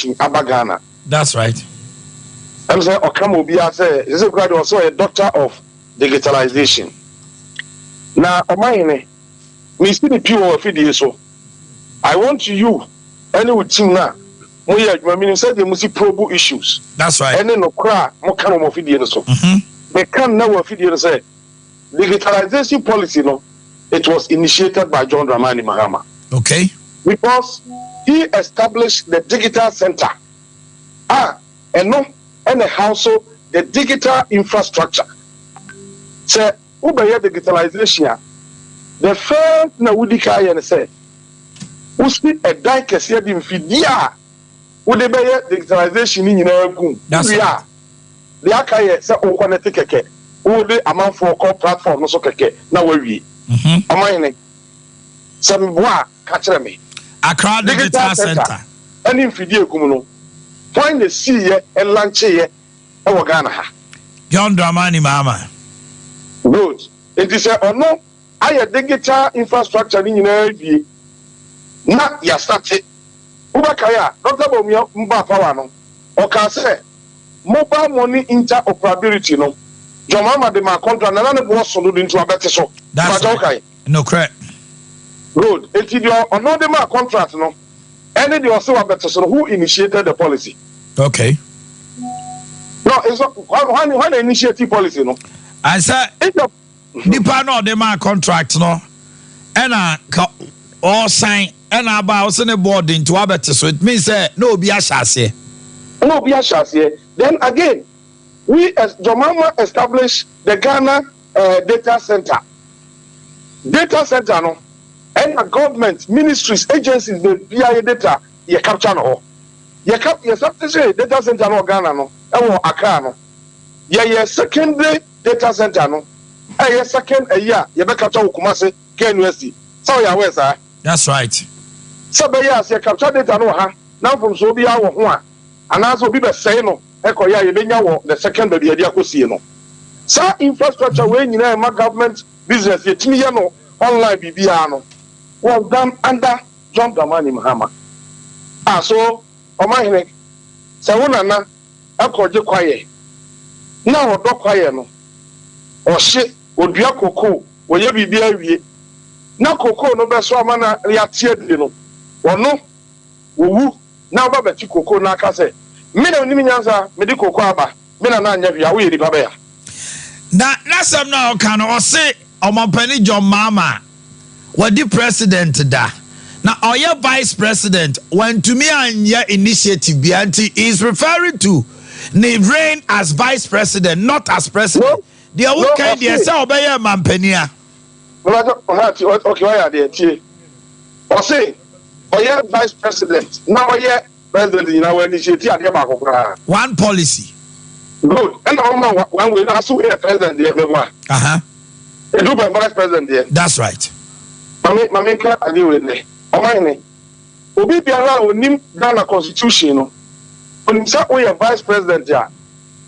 Abagana. That's right. I'm saying Okamobia say this is also a doctor of digitalization. Now, Omanhene, me see the pure of it so. I want you, any with team now. We said they must see probe issues. That's right. And then no cry, more kind of video so. They can now video say digitalization policy no. It was initiated by John Dramani Mahama. Okay. Because he established the digital center. And the household, the digital infrastructure. So, Ubaya digitalization. The first na Wudika and say, Usti a dike said in Fidia. Udebaya digitalization in your room. That's right. The Akaye say, O Kwaneteke, Ude amount for core platform, no so keke, now we. Omanhene, some bois catch me. Accra Digital Center. And in Fidia Gumuno, find the sea and lunch here, or Ghana. John Dramani Mahama. Good. It is a no. I a digital infrastructure in your not ya started. Ubakaya, Dr. Bomio Mba Pawano, or can say mobile money interoperability no. Jomama de my contract, and none was sold into a better show. That's okay. No correct. Good. It's your another my contract, no. And they also a better so who initiated the policy. Okay. No, it's not when initiative policy, no. I said, Nipa no de my contract, no. And all sign and about send a board into a better so it means no be a chassis. No be a chassis. Then again, we as Jomama established the Ghana data center. Data center, no, and the government, ministries, agencies, the BIA data, you capture no. You say data center no Ghana no, Accra no. Yeah, secondary data center no. Second a year, you better capture Kumasi, KNUST. So you aware, sir. That's right. So be yes, you capture data no ha. Now from Sobia one, and also be say no. Ekoya yebenya the second baby ade akosie no sa infrastructure we nyina ma government business yetimi ye no online bibia no was done under John Dramani Mahama. So Omanhene se wona akoje kwaye na odo kwaye no ohye odua koko woye bibia wie na koko no be so amana ya tie de no wono wowu na ba beti koko na aka se mina ni nyanza medical kwaba mina na anya bia we riba bia na some na kan o se Omanhene John Mahama wadi president da na oye vice president when to me anya initiative bianti is referring to the reign as vice president not as president the old kind dey say obeye mampania okay why are they tie o say oye vice president na oye president you know initiative ade ba kokora one policy good and one way na so here president dey everyone e do by vice president there that's right mami ka ade we ne Omanhene obi biara onim Ghana constitution no onim say we vice president ya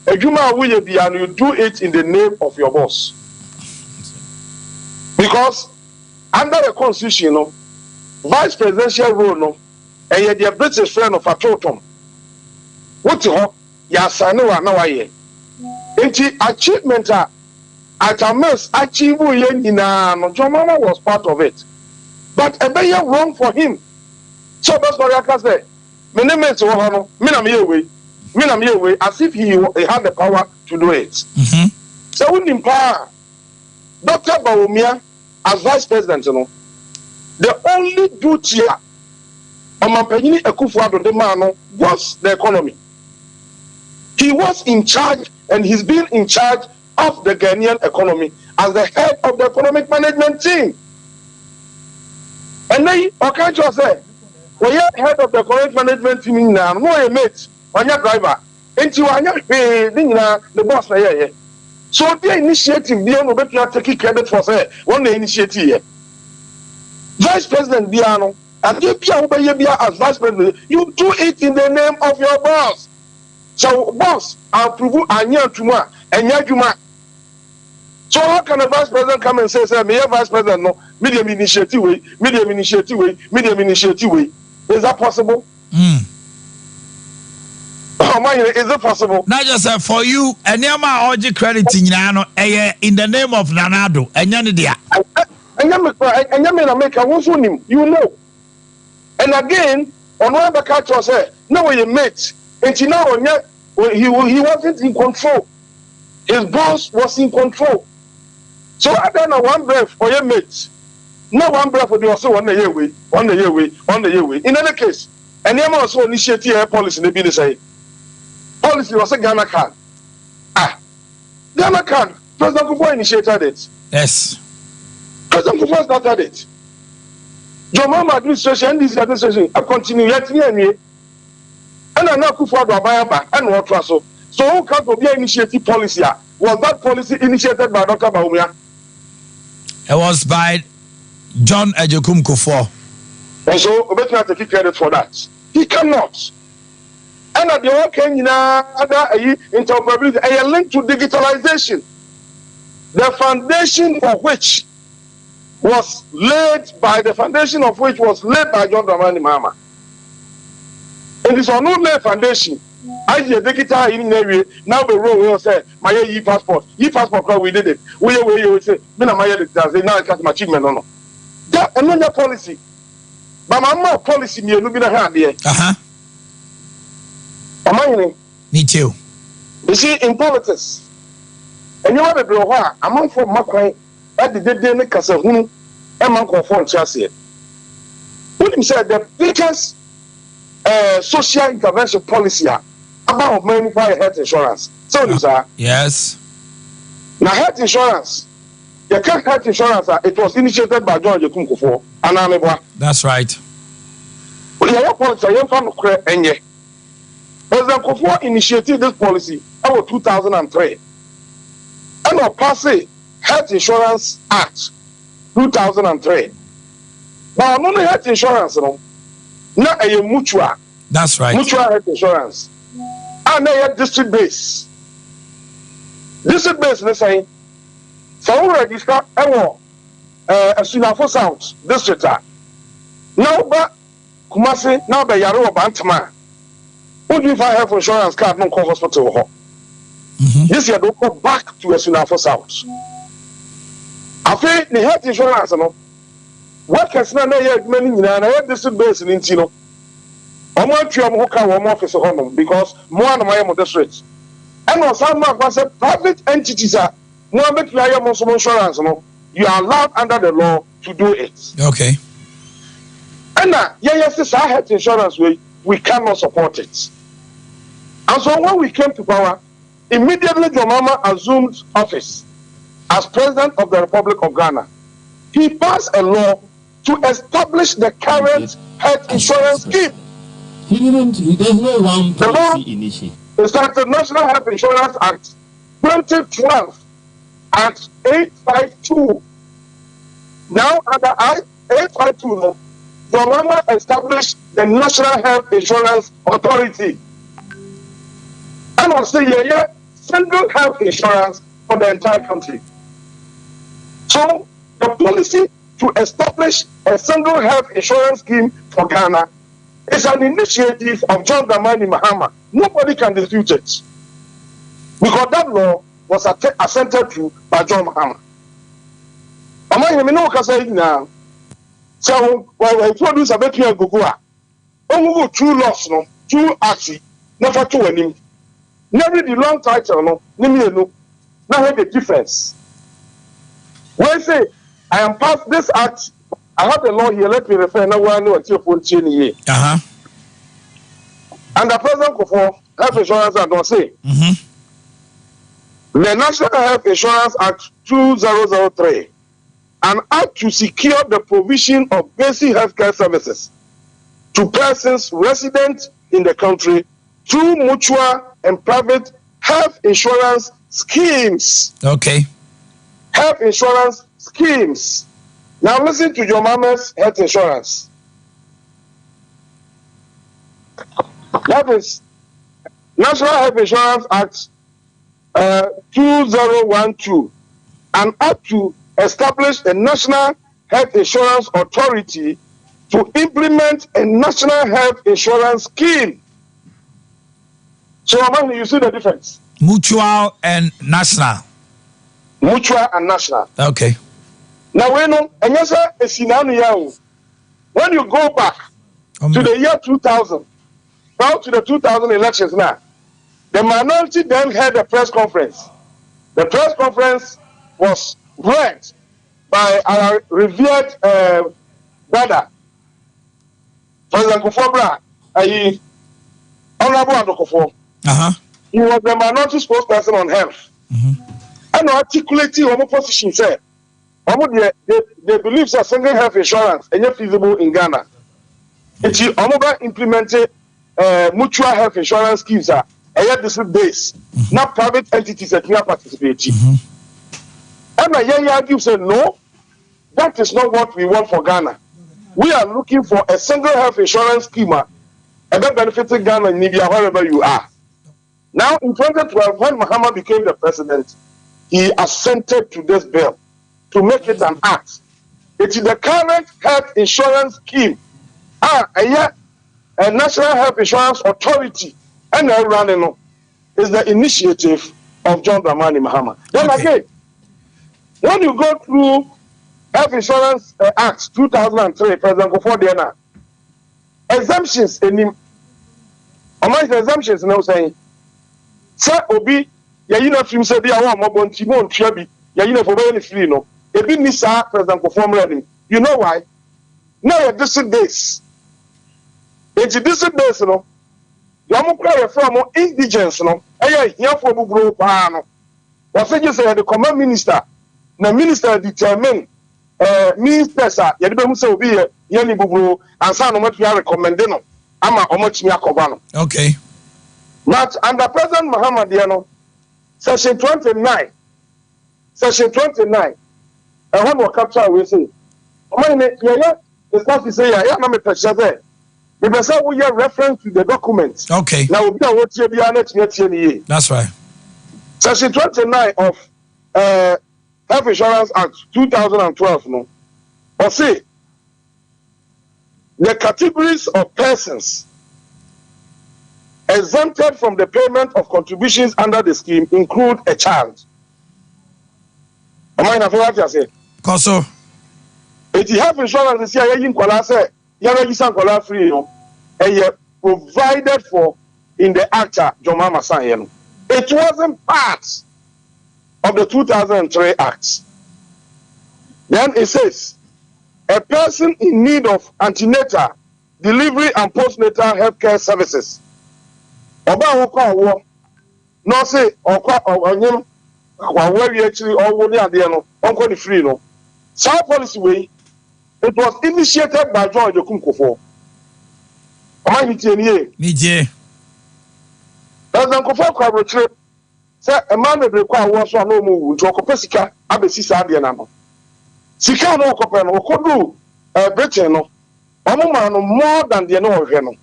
adwuma we ye bia no you do it in the name of your boss because under the constitution no vice presidential role no and yet the British friend of Atotom. What you ya sane wa na waye. Enti achievement at a mess achieve ye nyina no Jomama was part of it. But a be wrong for him. So that's what I can say. Me name is no, me na me way as if he had the power to do it. So when power Dr. Bawumia as vice president no the only duty Omanhene Akufo-Addo de man was the economy. He was in charge and he's been in charge of the Ghanaian economy as the head of the economic management team. And then, okay, just say, well, you're head of the economic management team now, no, a mate, on your driver, and you are not the boss. So the initiative, the only way to take credit for say, one initiative. Vice President Biano, and you as vice president, you do it in the name of your boss. So, boss, I'll prove Anya Tuma and Yajuma. So, how can a vice president come and say, me a vice president, no, medium initiative way, medium initiative way, medium initiative way? Is that possible? Omanhene, is it possible? Not just for you, and Yama Oji credit in the name of Nanado, and Yanidia. And Yamin America won't him, you know. And again, on one the catch was said, no, you mate. And you know, he wasn't in control. His boss was in control. So I don't know one breath for your mates. No one breath for the also 1 year way, 1 year way, 1 year way. In any case, and Yama also initiated a policy in the BDSA. Policy was a Ghana can. Ghana can. President Kufuor initiated it. Yes. President Kufuor started it. John Mahama administration, this administration, I continue yet near me. And I know Kufuor do Abaya and what so. So who can be initiative policy? Was that policy initiated by Dr. Bawumia? It was by John Ejekum Kufuor. And so we better take credit for that. He cannot. And at the work other interoperability, a link to digitalization. The foundation of which was laid by John Dramani Mahama. And this is not laid foundation. I see a digital in area now the road will say my e-passport. E-passport we did it. We say mina my say now it's my achievement no. That another policy. But my policy me no be na hand there. Me too. You see, in politics, and you have a blow, among for Macquarie, at the day, Nikas, whom a monk of foreign chassis. William said the biggest social intervention policy about money for health insurance. So, yes. Now, health insurance, the health insurance, it was initiated by John Ejekum Kufuor, and Anamebwa. That's right. Well, your policy, I am from Kenya. President Kufuor initiated this policy about 2003. And of passing Health Insurance Act 2003. Now, not only health insurance, no, not a mutual. That's right. Mutual health insurance. And a district base. District base, let's say, so we register a Sunafo South district. Now, but Kumasi, now by Yaro Bantama. Who do you find health insurance card no call hospital? This year, don't go back to a Sunafo South. I think the health insurance, no. What can not many in a district base in Intino? I'm not sure who can one office of home because more than my district. And on some of us, private entities are more make insurance, no. You are allowed under the law to do it. Okay. And now, yes, our health insurance we cannot support it. And so when we came to power, immediately John Mahama assumed office as President of the Republic of Ghana. He passed a law to establish the current health insurance scheme. There's no one policy initiative. It's like the National Health Insurance Act 2012 Act 852. Now under Act 852, John Mahama established the National Health Insurance Authority. And I'll say, single health insurance for the entire country. So, the policy to establish a single health insurance scheme for Ghana is an initiative of John Dramani Mahama. Nobody can dispute it. Because that law was assented to by John Mahama. Omanhene, me know what I say now. So, when I introduce a better Gugua, only two laws, no, two acts, not for two anymore. Never the long title, no, now have the difference. When I say I am past this act, I have the law here, let me refer now one know until 14 years. And the President Kufuor Health Insurance Act don't say. The National Health Insurance Act 2003, an act to secure the provision of basic healthcare services to persons resident in the country through mutual and private health insurance schemes. Okay. Health insurance schemes. Now listen to your mama's health insurance. That is National Health Insurance Act 2012, an act to establish a National Health Insurance Authority to implement a national health insurance scheme. So, Omanhene, you see the difference? Mutual and national. Mutual and national. Okay. Now, when you go back to the year 2000, now to the 2000 elections now, the minority then had a press conference. The press conference was read by our revered brother, President Kufobra, Honorable Adokofo. He was the minority spokesperson on health. And articulating on opposition said, they believe that single health insurance is feasible in Ghana. It's implemented mutual health insurance schemes are different days. Not private entities that can participate. And I argue said no, that is not what we want for Ghana. We are looking for a single health insurance scheme that benefiting Ghana and Libya wherever you are. Now in 2012, when Mahama became the president, he assented to this bill to make it an act. It is the current health insurance scheme. A National Health Insurance Authority and running is the initiative of John Dramani Mahama. Then again, when you go through Health Insurance Act 2003, President Kufo exemptions in him. Among the exemptions, now saying, Sir Obi, Yayina film said, "They are one Timon Trabi, Yayina for very free." No, a bit Nisa, President Kufo ready. You know why? Now, at distant days, it's distant days, no. Yamu from indigence, no. Here for Bugro Pano. Was it just the command minister? The minister determined ministers, Yadibu so be Yanni Bugro, and some of what we are recommending. Ama Omochimia Kobano. Okay. But under President Muhammad Diano, Section 29, and when we capture, we say, it's not to say, I am not a pressure. Because we have reference to the document. Okay. Now, we are what you are. That's right. Section 29 of Health Insurance Act 2012, no, or say, the categories of persons exempted from the payment of contributions under the scheme include a child. Am I not what you say? Koso. If you have insurance, you say, you are free, and provided for in the Acta John Mama Sayeno. It wasn't part of the 2003 Act. Then it says, a person in need of antenatal, delivery, and postnatal healthcare services. Oba woko no say okwa onyem akwa we actually all the ade no onko the free no. South policy way, it was initiated by John Kufo. Nije. President Kufo kwabrochire say a man dey kwa wo so no mu nti okopesika abesi sa ade na no. Sika no okope no okodu Britain no. Omo man no more than the no ohwe no.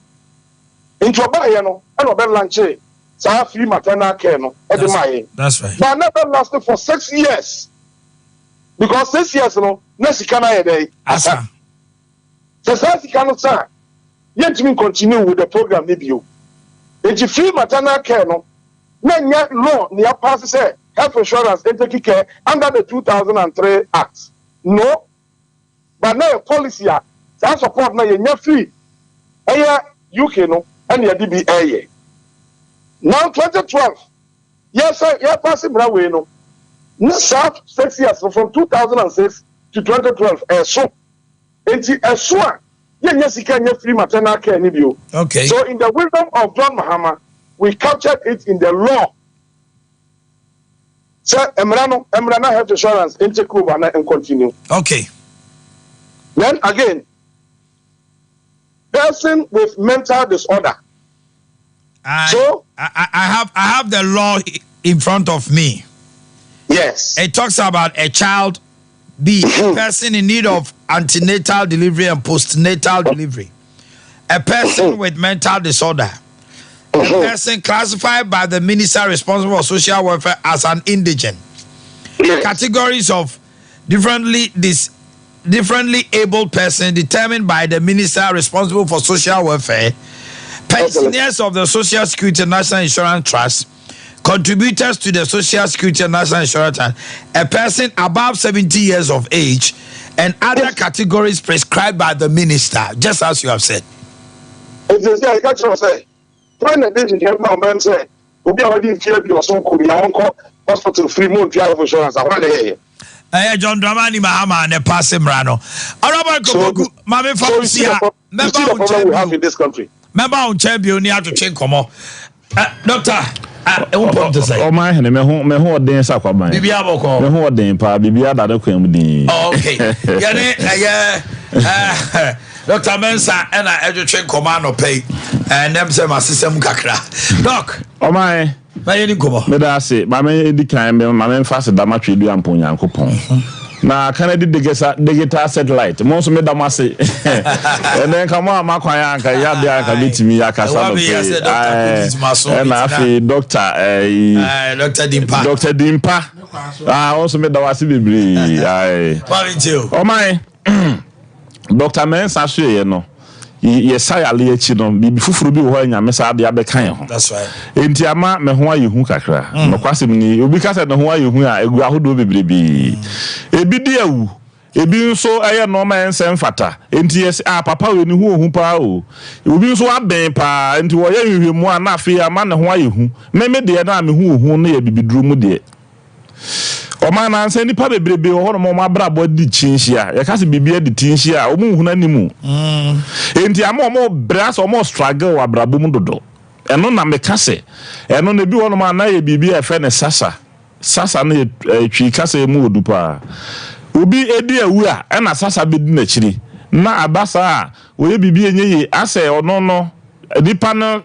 Into obaye no and obe lanche sa free maternal care no edemaye. That's right. But never lasted for 6 years. Because 6 years no na sika na yede asa. So sika no sa yet we continue with the program maybe you. Into free maternal care no na nya law near pass say health insurance and take care under the 2003 Act. No. But now policy that support na nya free. UK no and the DBA. Now 2012. Yes, sir, yeah, passing Braway no. No 6 years from 2006 to 2012. So yes, you can get free maternal care. Okay. So in the wisdom of John Mahama, we captured it in the law. Sir, Emrana Health Insurance in Kuba and continue. Okay. Then again, person with mental disorder. I have the law in front of me. Yes. It talks about a child, a person in need of antenatal delivery and postnatal delivery, a person with mental disorder, a person classified by the minister responsible for social welfare as an indigent. Yes. Categories of differently able person determined by the minister responsible for social welfare. pensioners of the Social Security and National Insurance Trust, contributors to the Social Security and National Insurance Trust, a person above 70 years of age, and other categories prescribed by the minister, just as you have said. I catch you say, when the day you have man say, we already feel you so could be uncle hospital free month of insurance. I want to hear. John Dramani Mahama and a passing rano. Araba Mame Faucia, member we have in this country. Member on champion near to change come on. Doctor, Omanhene me ho den sakwaban. Bibia boko. Me ho den pa bibia da de kwam din. Okay. Dr. Mensa and I educate command or pay and them say my system kakra. Doc. Omai. Mayeni komo. Me da say ma me di kan me ma me fast da ma twedu ampon yankopon. Na Canada digital satellite. Mo so me da ma say. And then come on ma kwan anka ya bia ka bitimi ya kasa no pay. Na afi doctor Dr. Dimpa. Dr. Dimpa. Also me da wase bebre. Omai. Dr. Mensa so ye no. Ye sayale echi no bibi fufuru bi wo nyame sa ade abekan ho. That's right. Enti ama me ho ayehu kakra. No kwasem ni obi ka se no ho ayehu a egu ahodo bebrebi. Ebi di awu. Ebi nso eye no ma ensem fata. Enti yes papa we ni hu ohu pa o. Obi nso aben pa enti wo ye hwehwemu a na afi ama ne ho ayehu. Me de na me hu ohu na ye bibiduru mu de. Omana anse nipa bebrebe ho no mo abrabo di chinhia ya kasi bibia di tinhia o mu huna nimu enti ama mo bras o mo struggle abrabo mu dodo eno na me kase eno na bi ho no ma na ye bibia fe ne sasa na twi kase mu odupa obi edi awu a na sasa be di na chiri na abasa o ye bibia nyeye ase ono no nipa no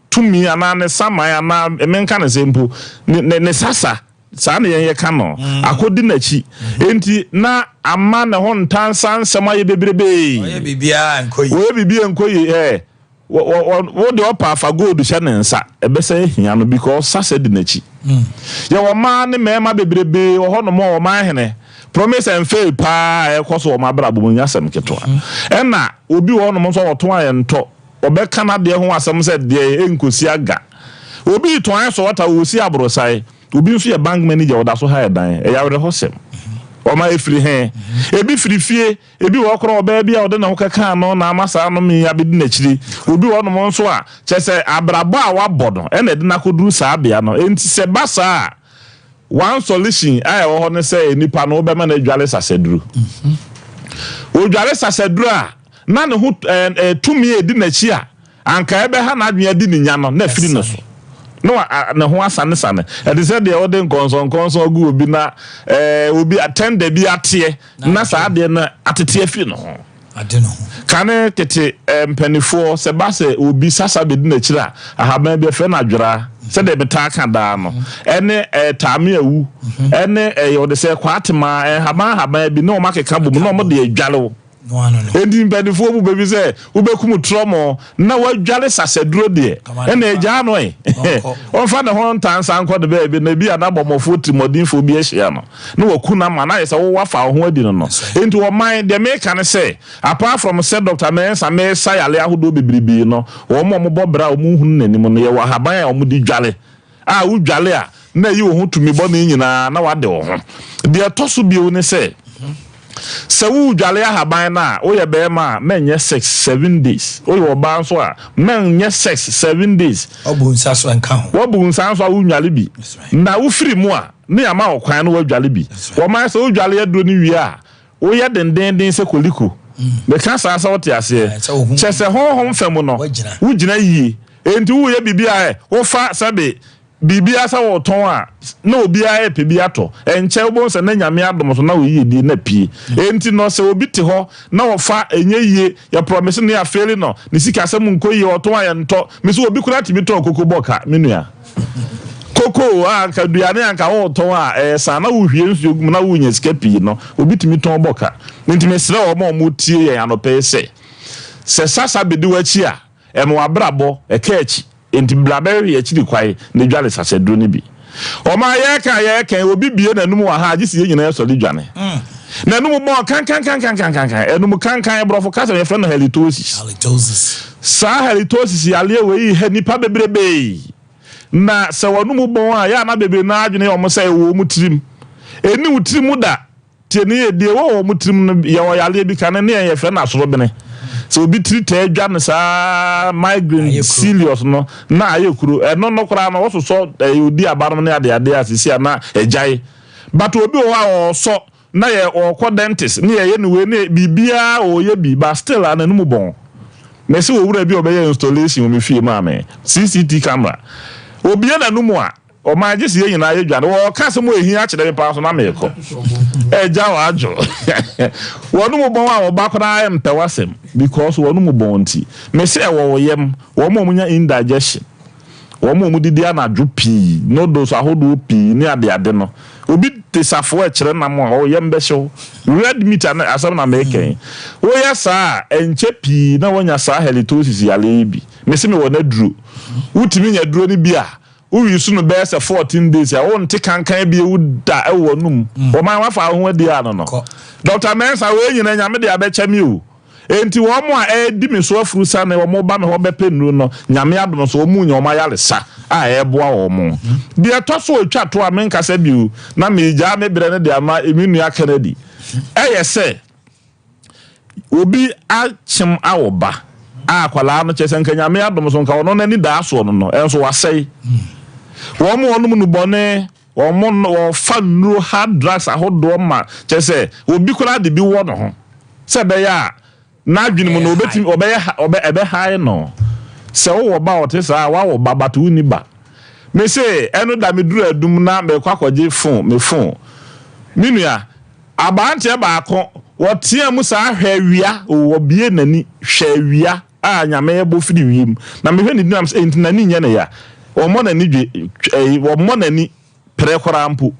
tumi ana ne saman ana emenka ne sempo ne sasa sa na yen kano akodi nachi enti na ama na ho ntansa nsema ye bebrebe oye bibia nkoyi wo de opa afa gold hye ne nsa ebese hia no because sasa di nachi ye wo ma ne mema bebrebe wo ho no mo wo ma hene promise and fail pa ekoso wo ma bra bo nya sem ketoa ena obi wo no mo so wo to aye nto obeka na de ho asem se de enkosi aga obi to aye so wata wo si abrosai obi nso ye bank manager oda so ha dan e ya were hosem o ma efiri he ebi firi fie ebi wo kro oba bia ode na ho kaka no na amasa no me ya bedi na chiri obi wo no nso a chese abrabo a wabodo e na de na koduru sa bia no enti se basa one solution ai wo ho ne se nipa no be ma na adwale saseduru o dwale saseduru a na ne ho tumi edi na chi a anka ebe ha na adwea di ni nya no na firi no so no na ho asane sane e dey say dey ode nkonson ogu obi na obi attend bi atie na sa ade na atete afi no ade no kane kete mpanifo se ba se obi sasa be di na kira ahaban bi fe na dwera se dey beta ka da no ene tame awu ene ode se kwatema haban bi no makeka bom no mo de adwale endi mbedifo bu bebi se ubekum tromo na wadwale saseduro de ena eja no on fa ne ho ntansa anko de bebi na bi anabomofo timodinfo bi ehia no na wakuna ma na yesa wo wafa ho adi no enti wo man de make can say apart from said Dr. Mensa me sayale ahodo bebribi no wo mo bobra wo mu hunu nanim no ye wa haban a wo di dwale a wo dwale a na yi wo ho tumi bo na nyina na wade wo ho de toso bi wo ne se se wu dwale ahaban na wo ye be ma menye 6-7 days wo yo ba nso a menye 6-7 days obunsa so enka ho wo bunsa nso a wo nwale bi na wo firi mu a ne ya ma okwan no wo dwale bi wo ma se wo dwale aduro ni wi a wo ye denden se koliko be ka sa wo te ase chese honhom fam no wo gina yi enti wo ye bibia wo fa sabe bibia sa wo ton a na obi a epe bi ato enche wo bonse na nyame adom so na wo yi di na pie enti no se obi te ho na wo fa enye yie ya promise na ya fail no ni sika asem nkoyi wo ton a nto me so obi kura timi ton koko boka menua koko a ka duane anka wo ton a sa na wo hwie nsu ogum na wo nya sika pie no obi timi ton boka enti me sere wo mo tie ya no pe se sasa bedi wachi a eno abrabo eka enti blaberry ya chiri kwai ne dwale sasedro ne bi o ma ye kan obi bie nanum wa ha agisi nyina ya soli dwane nanum mo kan enum kan brofo kasa ye friend halitosis saa halitosis yale we ha nipa bebrebe na se wonu mu bon a ya na bebre na adwene o mo sai wo mu tirim eni wutirim da tie ne ye de wo mu tirim no ye wo yale bi kan ne ye fe na soro bene so obi tiri ta adwa ne saa migraine serious no na ayekuru eno no kora na wo so odi abarom ne ade asisi na ejai but obi wo a so na ye o dentist ne ye ne we ne bibia o ye bi but still ananu bon me se wo wura bi obeye installation me fie ma me CCTV camera obi na nu mu a o ma je se nyina ye dwane wo ka se mo ehin a kire me pa so na me ko eja wa ajo wonu mu bon a oba kora am pewasem because wonu mu bon ti me se wo yem wo mo munya indigestion wo mo mu didi anadwo pi no do so ahodo pi ni ade no obi tesafo e kire na mo o yem be hyew red meat na asam na meken wo ya saa enche pi na wonya saa halitosis yale bi me se me wo na duro utimi nya duro ni bia uwi su no be 14 days ya won te kankan bi ewuda e wo num o man wa fa ho adi ano no Dr. Mensa we nyina nya me de abecha mi o enti wo mo a di me so afuru sa na wo mo ba me ho be penu no nyame adom so mu nya o ma yale sa a eboa wo mo de to so otwa to a menka sa bi o na me ja me bre ne de ama eminu aka na di se obi a chim awoba a kwala no chese nka nyame adom so nka wono na ni da so no enso wasei wo mo no mu bone wo mo no fa nuro hard drugs ahodo ma chese obi kula de bi wo no ho se be ya na adwene mu no obetimi ebe high no se wo ba otesa wa wo ba batu ni ba me se eno da me duru adum na me kwakoje phone me phone minua abante ba ko wo tie mu sa hwawia wo bie nani hwawia a nyame ebo firi wiem na me hwe ni dinam se ntinani nye ne ya o mo nani dwe wo mo nani prekora mpo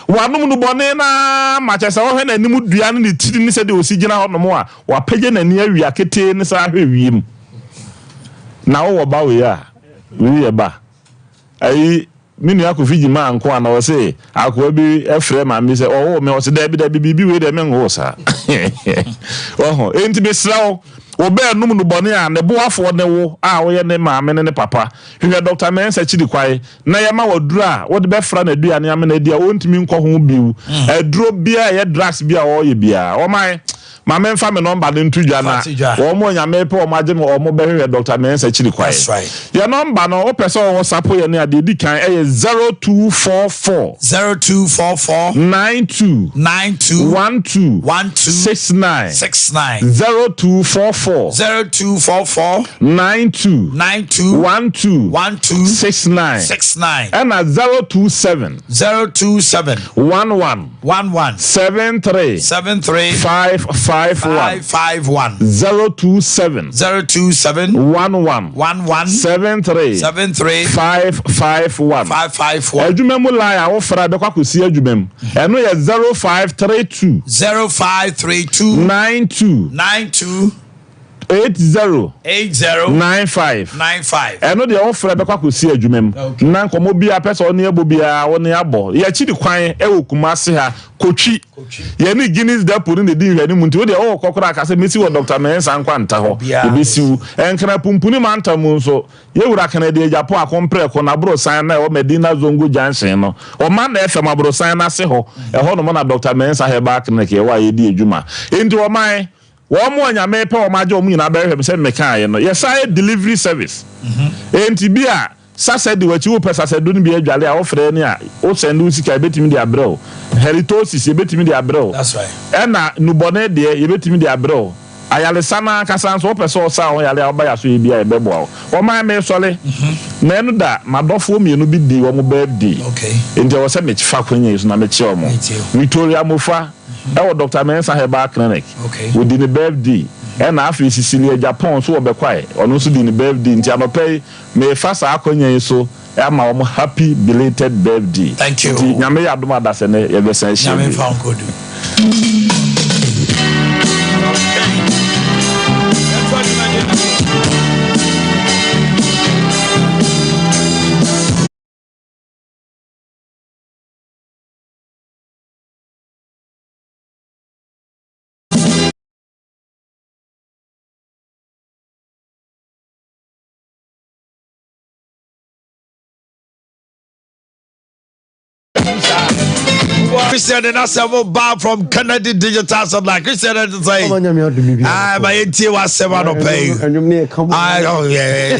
wanum no bone na machesa wo hwe nani mu dua ne tiri ne se de osigina ho no mo a wa pege nani awia kete ne sa hwe wiem na wo ba we ya wi ye ba ai minu akofiji ma anko ana wo se akwa bi efre ma mi se o me o se da bi bibi we de me ngo sa oho enti be srawo obe num no bone a ne boafo ne wo a wo ye ne maame ne papa hwe Dr. Mensa chidi kwai na ye ma waduru a wo de be fra na dua ne amena dia wontimi nko ho biu aduro bia ye drugs bia wo ye bia wo mai maame mfa me number de ntudwa na wo mo nyame pe wo maje me wo mo be hwe Dr. Mensa chidi kwai ye number no o pese wo sapo ye ne ade di kan e 0244 92 69 0244 92 69 and 027 11 73 551 027 11 73 551 adwumem line a wo fra be kwakosi adwumem eno ye 0532 92 80 95 eno de wo fra be kwakosi adwumem na nkomo bia pese oni abo bia woni abo ya chidi kwan e wokumase ha kochi ye ni Guinness depo ni di hwani muntu wo de wo kokora akase mesi wo Dr. Mensa nkwanta ho ebesiu enkra pumpuni manta mu nso ye wura kana de Japo akompre ko na bro san na o Medina Zongo Junction no o man na FM abro san na se ho e ho no mo na Dr. Mensa he back na ke wa ye di adwuma enti wo man wo mo anyame pe wo maje wo nyina be hwem se meka ye no ye sai delivery service enti bia sasa de wachi wo pesa se do ni bia adwale a wo frɛ ni a wo send wo sika betimi de abrɛ heritosis ye betimi de abrɛ that's right ena nubone de ye betimi de abrɛ ayale sana kasa nso wo pesa wo sa wo yale oba ya so ye bia e bebo wo man me sole na enu da madofo mienu bi di wo mo birthday okay enti wo se me chifa kwenye so na me chi omo Victoria Mofa e Dr. Mensa Herbal Clinic okay we di birthday and after Sicilia Japan so be quiet on also di birthday nti anopai me fasa akonya so ama wo happy belated birthday thank you nyame ya adoma da se ne ye be san shi nyame fa nkodu Christian and several bar from Kennedy Digital Supply. Christian and say, I buy it to us 7 or pay. I don't, yeah.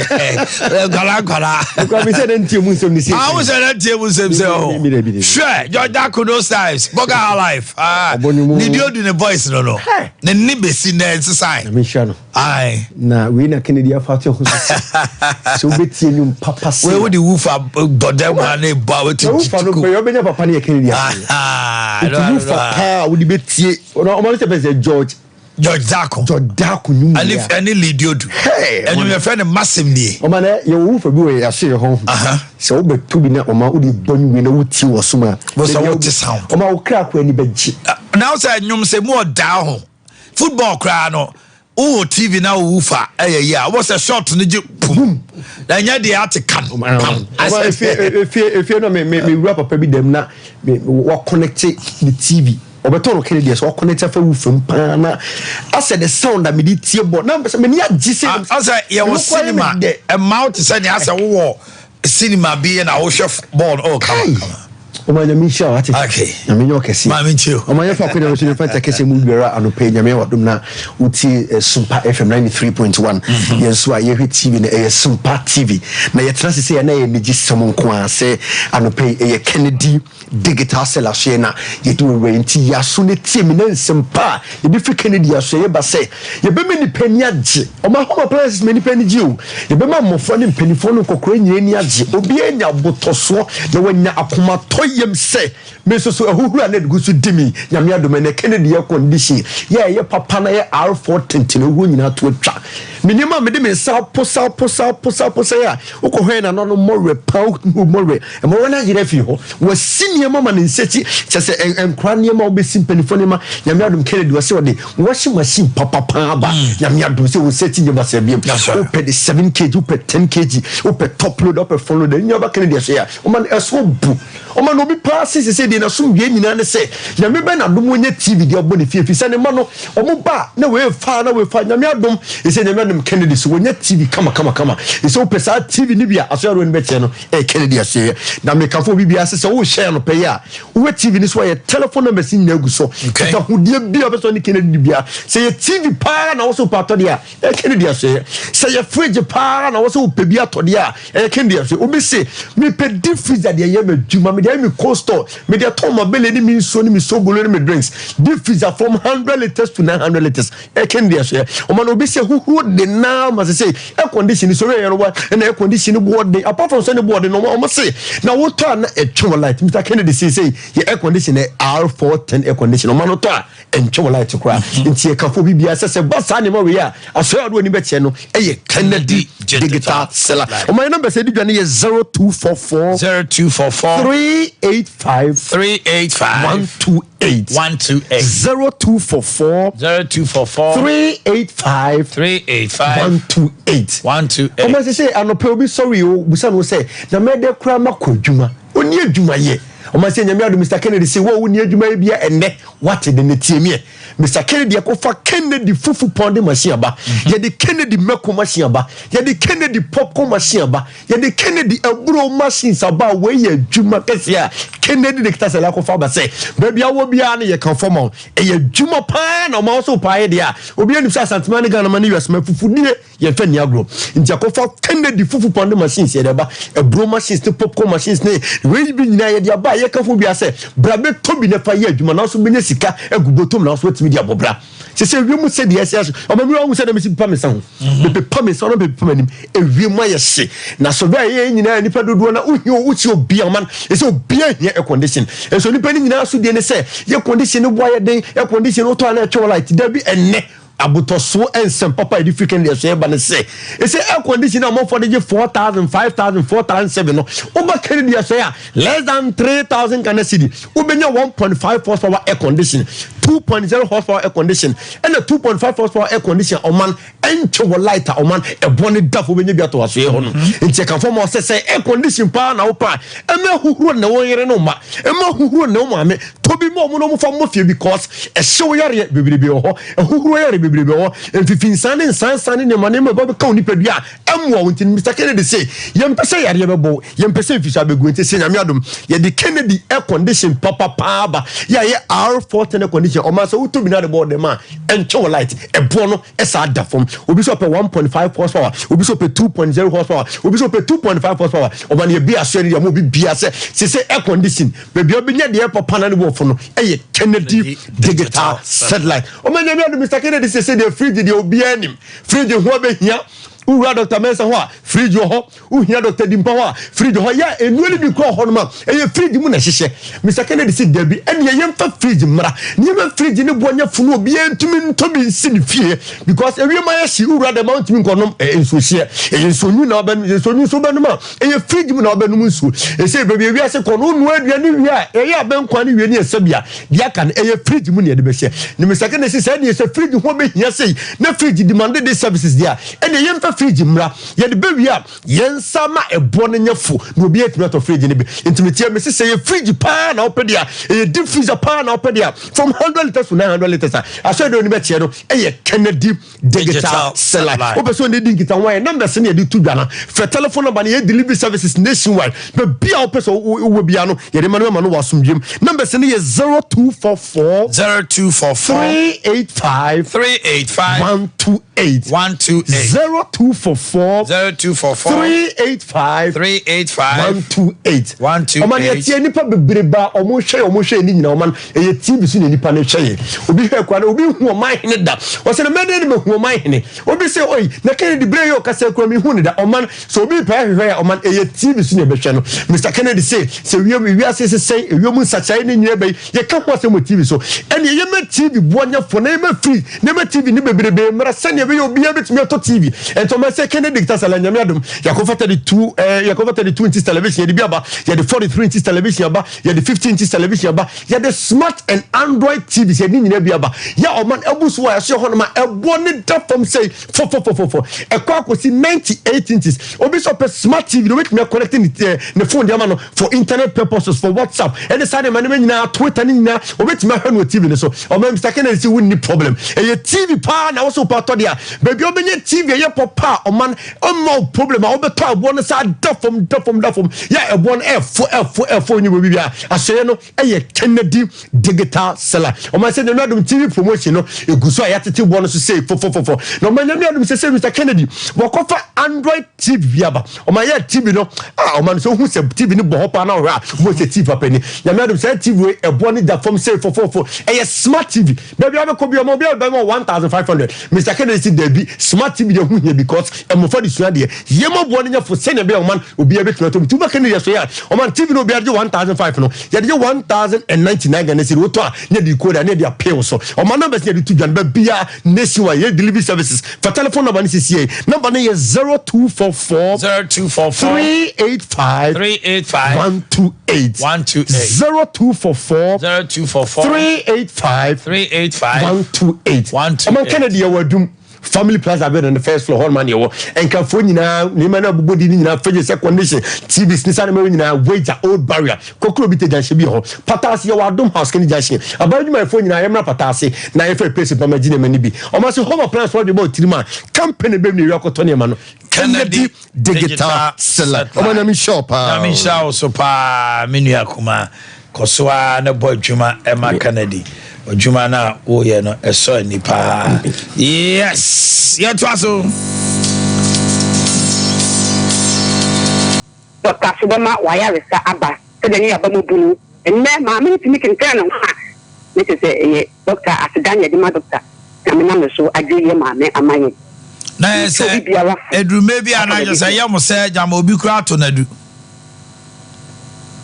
I was at him. Sure, your dark those times. Boga life. Did you do the voice? No. The nibbis in there sign. Aye. Now we na Kennedy Afato. So bit you papa. Where would the woof up? But them one bow to you. Papa near Kennedy. Ah, would be George Daco. George Daco, and if any lead you do. Hey, and your friend massively. Oh man, your woof boy, I see your home. So, but to be now, Oma would be born with no tea or summer. Was a water sound. Oma will crack when you bench. Now, say, you say more down. Football crano. Oh, TV now woofer. Yeah, what's a shot to the boom? Then you the article. If you know me wrap up every them now, what connected the TV. Obeton Kennedy so connected for from pana. I said the sound that me did see but now me ya gise. I said yeah was cinema. A mouth said I said war cinema being a chef board oh come. Omanhene Yaw ati. Okay. Na me nyoke si. Ma me chiu. Omanhene fa kwena so fa takese mu biara anope nyame wadom na uti Sompa FM 93.1. Yenso a ye hwe TV na Sompa TV. Na ye trans se na ye nigi som nko ase anope ye Kennedy digital seller share na ye do rent ya so ne tie me na Sompa ye bi fi Kennedy aso ye ba se ye be me ni pani age. Oma home appliances me ni pani ji o. Ye be ma mofo ne panifo no kokoro nyire ni age. Obi anya botoso na wanya akoma yem say me so ahuru na gusu dimi nyame adome na Kennedy condition ye papa na ye R4 tentene ho nyina to atwa minima me de me sa posa ya ukohwe na no more pau more e mo na yire fi ho wasini mama ne nseti chese enkra ne ma obesi penifone ma nyame adom Kennedy wase ode washing machine papa ba nyame adom se wo seti nyeba se biem o pe de 7 kg o pe 10 kg o pe top load o pe full load nyaba Kennedy so ya o man eso bu o man obi passes say dey na so wie nyina ne say nyame be na dom wonya TV dey obo ne fie se ne ma no o mo ba na we fa nyame adom e say nyame adom Kennedy so wonya TV kama e say o pesa TV ni bia aso ro ne be che no Kennedy ase na me kafo bibia se wo share no pe ya wo TV ni so ye telephone number sin na guso ta hudie bia be so ne Kennedy bia say ye TV pa na wo so pa to dia Kennedy ase say ye fridge pa na wo so pe bia to dia Kennedy ase obi say me pe deep freezer de ye madwuma me de me coaster me de to mo bele ni mi so bolo ni me drinks deep freezer from 100 liters to 900 liters Kennedy ase o man obi say who de now must say air condition so we wa na air condition board dey apart from say board no o say na wo to na etwe light Mr. Kennedy say ye air condition R410 air condition o man to etwe light kra ntie kafo bibia say bossa ne ma we ya aso ado ni be che no Kennedy digital seller o man number say di dwane ye 0244 385 128 0244 385 128 o man say anope obi sorry o busa no say na me de kra makodwuma oni adwuma ye o man say nyame ado Mr. Kennedy say wo oni adwuma bia enne what de ne tie Mr. Kennedy akofa Kennedy fufu ponde machine ba ye de Kennedy meko machine ba ye de Kennedy popcorn machine ba ye de Kennedy aburo machines ba we ye adwuma kese a Kennedy de kitase la kofa ba say baby awo bia na ye kan form e ye adwuma pa na o ma so pa ye dia obi anu sa santimani Ghana mani US ma fufu die ye fa ni agro nti akofa Kennedy fufu ponde machines ye de ba aburo machines te popcorn machines ne we bi nyina ye dia ba ye kan fu bia say brabe tobi ne fa ye adwuma na so benya sika egubotom na so media bobra se wiemu se de yes o ma mi wu se de me si pa me san be pa me san no be pa manim e wiemu ayese na so ba ye nyina nipa dodo na uhi o uti obi aman e se obi ahia air condition e so nipa ni nyina so de ne se ye condition bo aye den air condition o to na e light da bi enne abutoso ensem papa edificant dey so ba ne say e say air conditioner am for dey 4,000 5,000 4,007 no oba Kennedy dey say less than 3,000 Ghana cedi ubenya 1.5 horsepower air conditioner 2.0 horsepower air conditioner and a 2.5 horsepower air conditioner o man enche wo lighter o man e boni dafo benya bi ato aso ye ho no nche kan form say air conditioner pa na wo pa e ma huhuru na wo yere no ma e ma huhuru na wo ma me to bi mo no fa mo fie because e hyew yare bebrebe ho ehuru yare bebrebe ho emfifinsan ne nsansan ne mane ma ba ka onipadua emwo wonti Mr Kennedy say yempese yare bebo yempese fisha begu nti se nyame adom ye the Kennedy air condition papa ba ya ye R410 condition o ma so uto bi na de board dem a encho light ebo no esa da fom obi so pe 1.5 horsepower obi so pe 2.0 horsepower obi so pe 2.5 horsepower o ma ne bi asori ya mo bi bia se air condition baby obi nya de papa na ne bo fo no eye Kennedy digital satellite o ma nya mi Mr Kennedy say the fridge de obi anim fridge ho be hia Ura Dr. Mensa ho fridge ho uhia Dr. Dimpa ho fridge ho ya enueli bi ko ho no ma eye fridge mu na hyehyɛ Mr Kennedy si dabi ene ye yemfa fridge mra ne ma fridge ne boanya funu obi entumi ntobi nsi ne fie because ewie ma ya hye ura de mount mi nkonom enso hye enso na oba enso nyu so ba no ma eye fridge mu na oba no mu nsu ese baby ewie ase kono nu aduane wie a eye abenkwa ne wie ne esabia dia kan eye fridge mu ne de be hye ne Mr Kennedy say ne ese fridge ho be hia sei na fridge demanded the services dia ene yemfa fridge mra ye de be wi a yensa ma ebo ne nyefo no obi etimi to fridge ne bi intimate me say ye fridge pa na opede a ye deep freezer pa na opede a from 100 liters to 900 liters a so do ni be tie no eye Kennedy digital satellite obeso ne di nkita wan numbers ne ye di tudwa for telephone number ne ye delivery services nationwide be bia opeso wo bia no ye de manu ma no wasomdwem numbers ne ye 0244 385 128 0244 385 128 Oman ye tie nipa bebreba omo hwe ni nyina oman ye TV so ne nipa ne hwe obi hwe kwa obi hu oman hene da o se ne mede ne hu oman hene obi se oi na Kennedy brey o kasa kwa mi hu ne da oman so obi pa hwe ya oman ye TV so ne be hwe no Mr Kennedy say wi asese say wi mu sachai ne nyina be ye ka ho se mo TV so ene ye ma TV boanya fo na ye ma free ne ma TV ne bebrebe mra sane be obi ya betimi to TV ento ma say Kennedy digital salanya nyame adom yakofa 32 inches television ye bi aba ye the 43 inches television aba ye the 15 inches television aba ye the smart and Android TV ye ni nyina bi aba ya oman ebuso wa ye ho no ma ebo ne da from say 4 ekwa akosi 98 inches obi so pe smart TV no make me connecting the phone dia ma no for internet purposes for WhatsApp and the side man nyina Twitter ni nyina obetime hwe no TV ne so o ma Mr Kennedy say won ni problem ye TV pa na wo so pa to dia baby obenye TV ye papa o man no problem I beto abo no sa da from ya ebo no F4 ni we bia aseye no eye Kennedy digital seller o man say no adum TV promotion no eguso ayatete bo no so say 4 no man nyame adum say Mr Kennedy wakofa Android TV biaba o man ya TV no o man so hu say TV ni bo hopa na ora mo say TV papa ni nyame adum say TV ebo ni da from say 4 eye smart TV baby abeko bi o mo bia 1500 Mr Kennedy say there be smart TV dey hu here because for the suade yemo bo nya for sene be o man obi abetuna to tuba Kennedy so ya o man TV no be ade 1500 no ya de 1099 Ghana cedi woto a nya di code na de appeal so o man number nya di tudwan ba bia nationwide ye delivery services for telephone number ni CCA number ni 0244 385 128 0244 385 128 o man Kennedy ya wadum Family Plaza bed on the first floor hall man yo enka fo nyina ni ma na bobodi ni nyina fage second condition TV business na me nyina wager old barrier kokro bi te janhye bi ho patase yo wadom house kan janhye abadwuma fo nyina yemra patase na ye fa place pa magine mani bi o ma se home plans for the boy tirima company be mi yakoto ne ma no Kennedy digital seller o ma na mi shop na mi shop so pa menu akuma kosoa na boy dwuma e ma Kennedy Ojuma na oye no eso nipa. Yes. Ya twaso. Dr. Subama waya resa aba. Se ni abamu bunu. Enne ma me timi kenkan no ha. Me se Dr. Asidanya di ma doctor. Na me na me so agye ma me amaye. Na se edume bi anaje se yam se jam obi kura to nadu.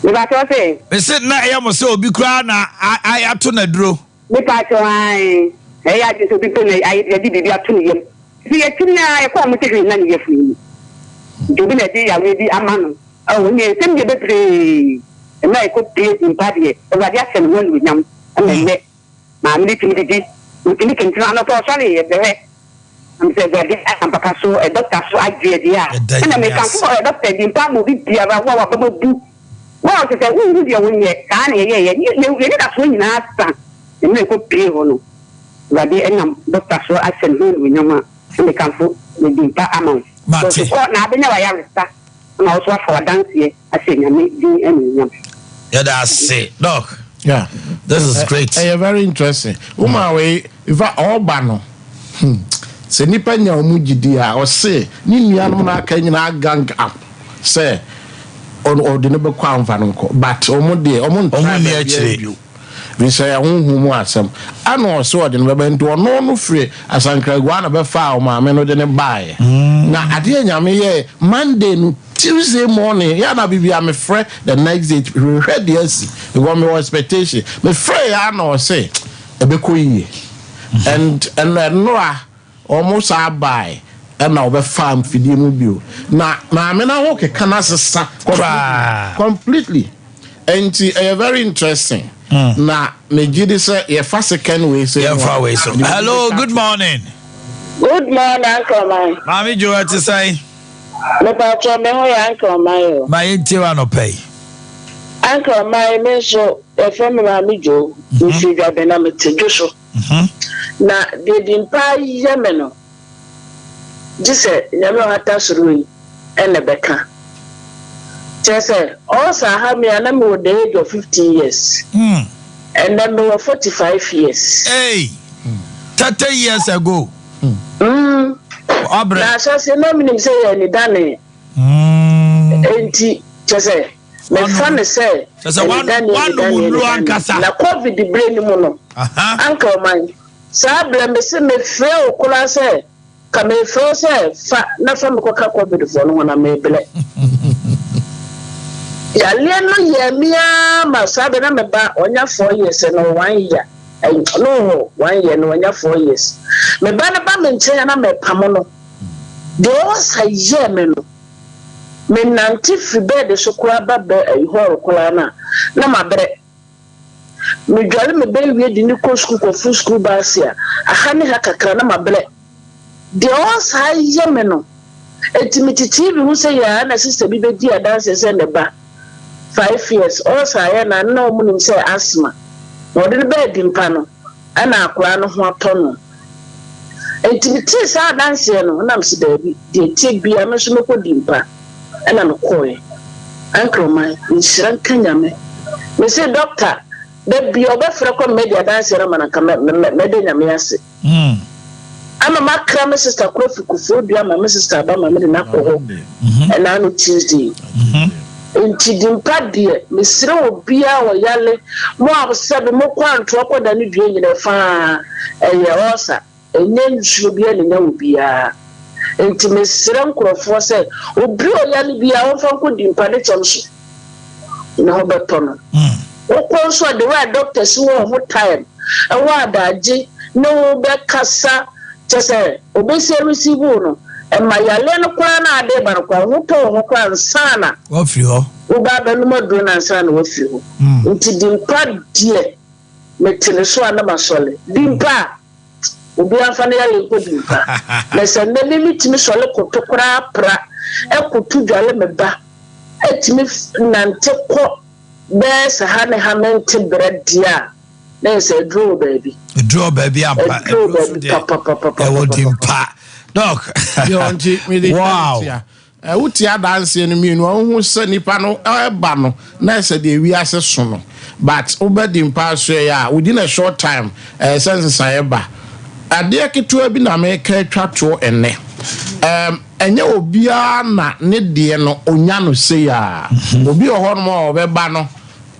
Me ba to se. Me se na yam se obi kura na ayato naduro. Me pa to ai ya ji so bi to na ai di bi ato ne yam si ya tinya ya kwa mo te na ne yafu ni do bi na di ya we di amano o ne sem je betre na e ko tie impadi e o ga dia sem won wi nyam amene ma mi ti di ni kentra na to so ne ye be am se ga dia am papa so e doctor so agye dia na me kan fo e doctor di pa mo bi bia wa ba mo bu Well, to say, who did you yet? You get a swing in our son. And make a pay on. Rabbi and Doctor So I send him with your man. And they come for the deeper amount. But now they never have a start. And also for a dance here, I say, I make the any. Yeah, that's it. Doc. Yeah. This is great. Very interesting. Uma way, if I all bano. Se nipa nya omu gidia or say, ni nuanom na kanyina gang up. Say, on ordinable crown vanunko. But omu de, omu ni actually. We say a humu asem. Ano so ordin beben to no free asankra gwana be fa o ma me no de ne buy. Na ade nyame ye Monday no Tuesday morning, yeah, na bibi am free the next day. We read yes, we want me expectation. Me free ya no say e be ko yi. And no almost I buy and now be farm fidie mu bio. Na me na wo ke kana sesa completely. And very interesting. Na me gidi say ye fa second way say far away so. Hello, good morning. Good morning, Uncle Mine. Mami Joe to say. Me patro me ho Uncle Mine. My intiwa no pay. Uncle Mine me so e fe me Mami Joe. If you be na me tejo so. Na de dimpa yeme no. Jise nyame hata suru ene beka. Say, also, I have me and I'm with the age of 50 years. And then we were 45 years. Hey, 30 years ago. Now, so say, no, me say, any done. And just say, my friend say, one kasa. Na COVID the brain mono. Uncle mine. Sabla me say me fail kula say, come me fail say, na from ko ka COVID for no na me bele. Ya leno ye mia masabe na meba onya 4 years no 1 year. No 1 year no onya 4 years. Meba na ba me nche na me pamo no. De o sa ye me no. Me nanti fi bed so kura ba be horo kula na mabre. Me dwale me be wie di ni ko school ko full school basia. Aha ni hakakra na mabre. De o sa ye me no. Etimiti TV hu say ya na sister bi be di dance se ne ba. 5 years also I na no munim say asthma what the bed dimpa no ana akura no ho atono intimity sa dance no na msi da bi de take bi am so meko dimpa ana no koy uncle my insiran kanyame me say doctor the bi obefra ko media dance no mana ka me de nyame ase ama makra me sister Kofi Kufu bia ma me sister ba ma me na ko ho and na no Tuesday Inti dimpa die mesire obia wo yale mo absabe mo kwanto akoda ne due nyina fa eye osa enye nsuo bia ne nya obia inti mesire nkrofo se obi o yale bia wo fa ko dimpa ne chamso na ho betono wo konso de wa doctors wo ho time e wa daji no be kasa chese obese receive no emayale no kwa na ade bar kwa hoto ho kwa nsana wo firi ho wo ba ba no madu na nsana wo firi ho nti dimpa die metene so ana masole dimpa obi afa na yale ko dimpa na se na limit mi sole ko tokra pra ekotu dwale meba etimi nante ko be se ha ne ha mente bredia na se draw baby ampa e wo dimpa Doc. Wow. Utia dance ni mi no hu se nipa no eba no na se de wi ase so no but obedi mpa so ya within a short time sense say eba ade aketua bi na me ka twato ene enye obia na ne de no onya no se ya obi oho no obeba no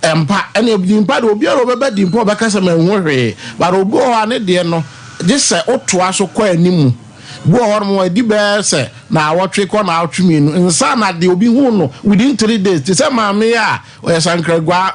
empa ene obi mpa de obi ro beba di mpa obeka se ma hu hwe but obi oho ne de no this otoa so kwa animu bo hormo edi be se na awotwe ko na awtwemi no nsa na de obi hu no within 3 days ti se maame a o sankragwa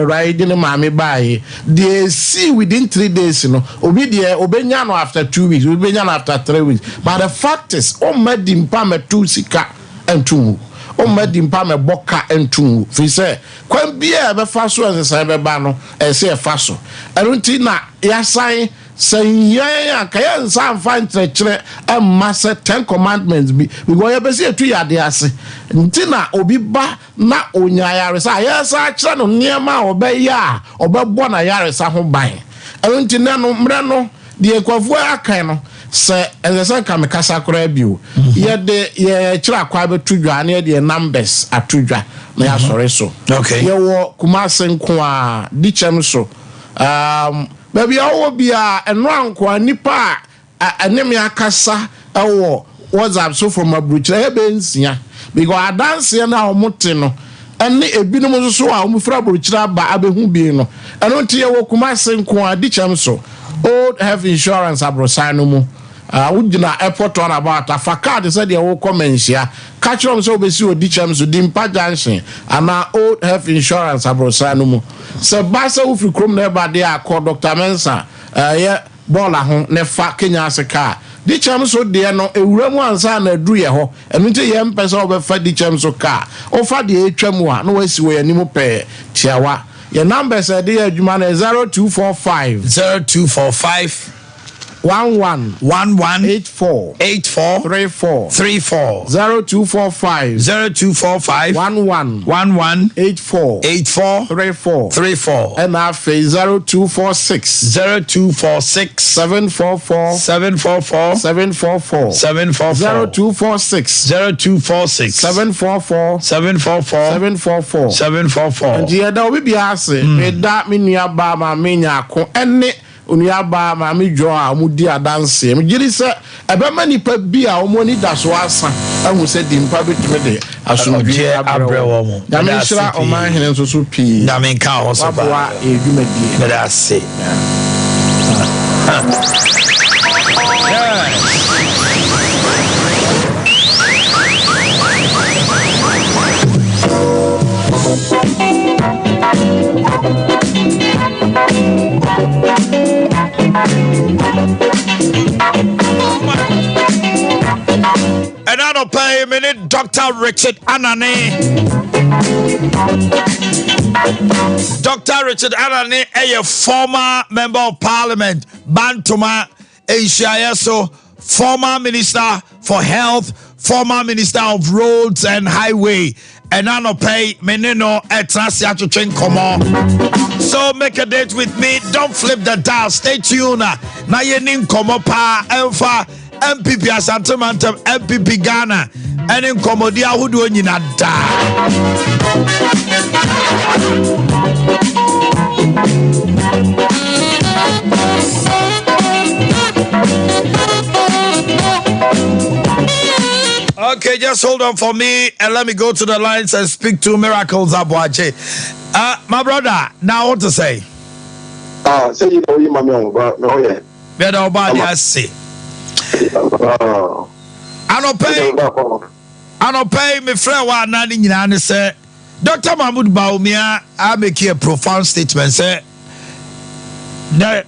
ride ne maame bae they see within 3 days no obi de obenya no after 2 weeks obenya no after 3 weeks but the fact is o madimpa metu sika entu o madimpa me boka entu fi se kwan bia be fa so ensa be ba no e se fa so erunti na yasan saying yeah kaya nsa find tretre master 10 commandments bi because you be say tu ya de ase ntina obi ba na onyayaresa yesa kire no niema obeya obebo na yaresa ho ban ntina no mre no de ekwafu akan no se ezese kamekasa kora bio ye de ye kire akwa betu dwa na de numbers atudwa na ya sore so okay ye wo kumase nko a dichem so baby awo bia eno anko nipa anemi akasa ewo WhatsApp so from abruchira ebe nsia because adanse na omote no ene ebinom so a omufra abruchira ba abehu bi no eno ntie wo kumase nko a dichem so old health insurance abrosano mu wujina airport on about afaka said they will come and share catch them so be see odichem so dimpa junction ana old health insurance abrosano mu so basa ufri krom na ba dey call Dr. Mensa ye bola ho ne fa Kenya aseka dichem so dey no ewura mu ansa na adu ye ho enu nte ye mpesa obefa dichem so ka ofa dey etwam a no wasi we animu pe tiawa your number said dey adwuma na 0245 11 84 34 0245 11 84 34 and I face 0246 744 744 0246 744 and the other will be asking me that me near Bama Minya and Uniaba mami jo a mudi adanse me giri se ebe mani pa bi a omoni da so asa ahu se dimpa betime de asomdwe abrewo mu na me shira Omanhene nso so pi na me nka ho so ba edwumadi na da se And I don't pay a minute, Dr. Richard Anane. Dr. Richard Anane, a former member of parliament, Bantuma, Eshiayeso, former minister for health, former minister of roads and highway. And I don't pay menino etrasia to train komo. So make a date with me. Don't flip the dial. Stay tuned. Na yenin komo pa elfa MPP Asantemantam MPP Ghana. And in Komodia who do you not Okay, just hold on for me and let me go to the lines and speak to Miracles Boakye. My brother, now what to say? Say you know you mami on no yeah. Better about I say. I don't pay me friend wa nani nyina say Dr. Mahmoud Bawumia I make a profound statement say the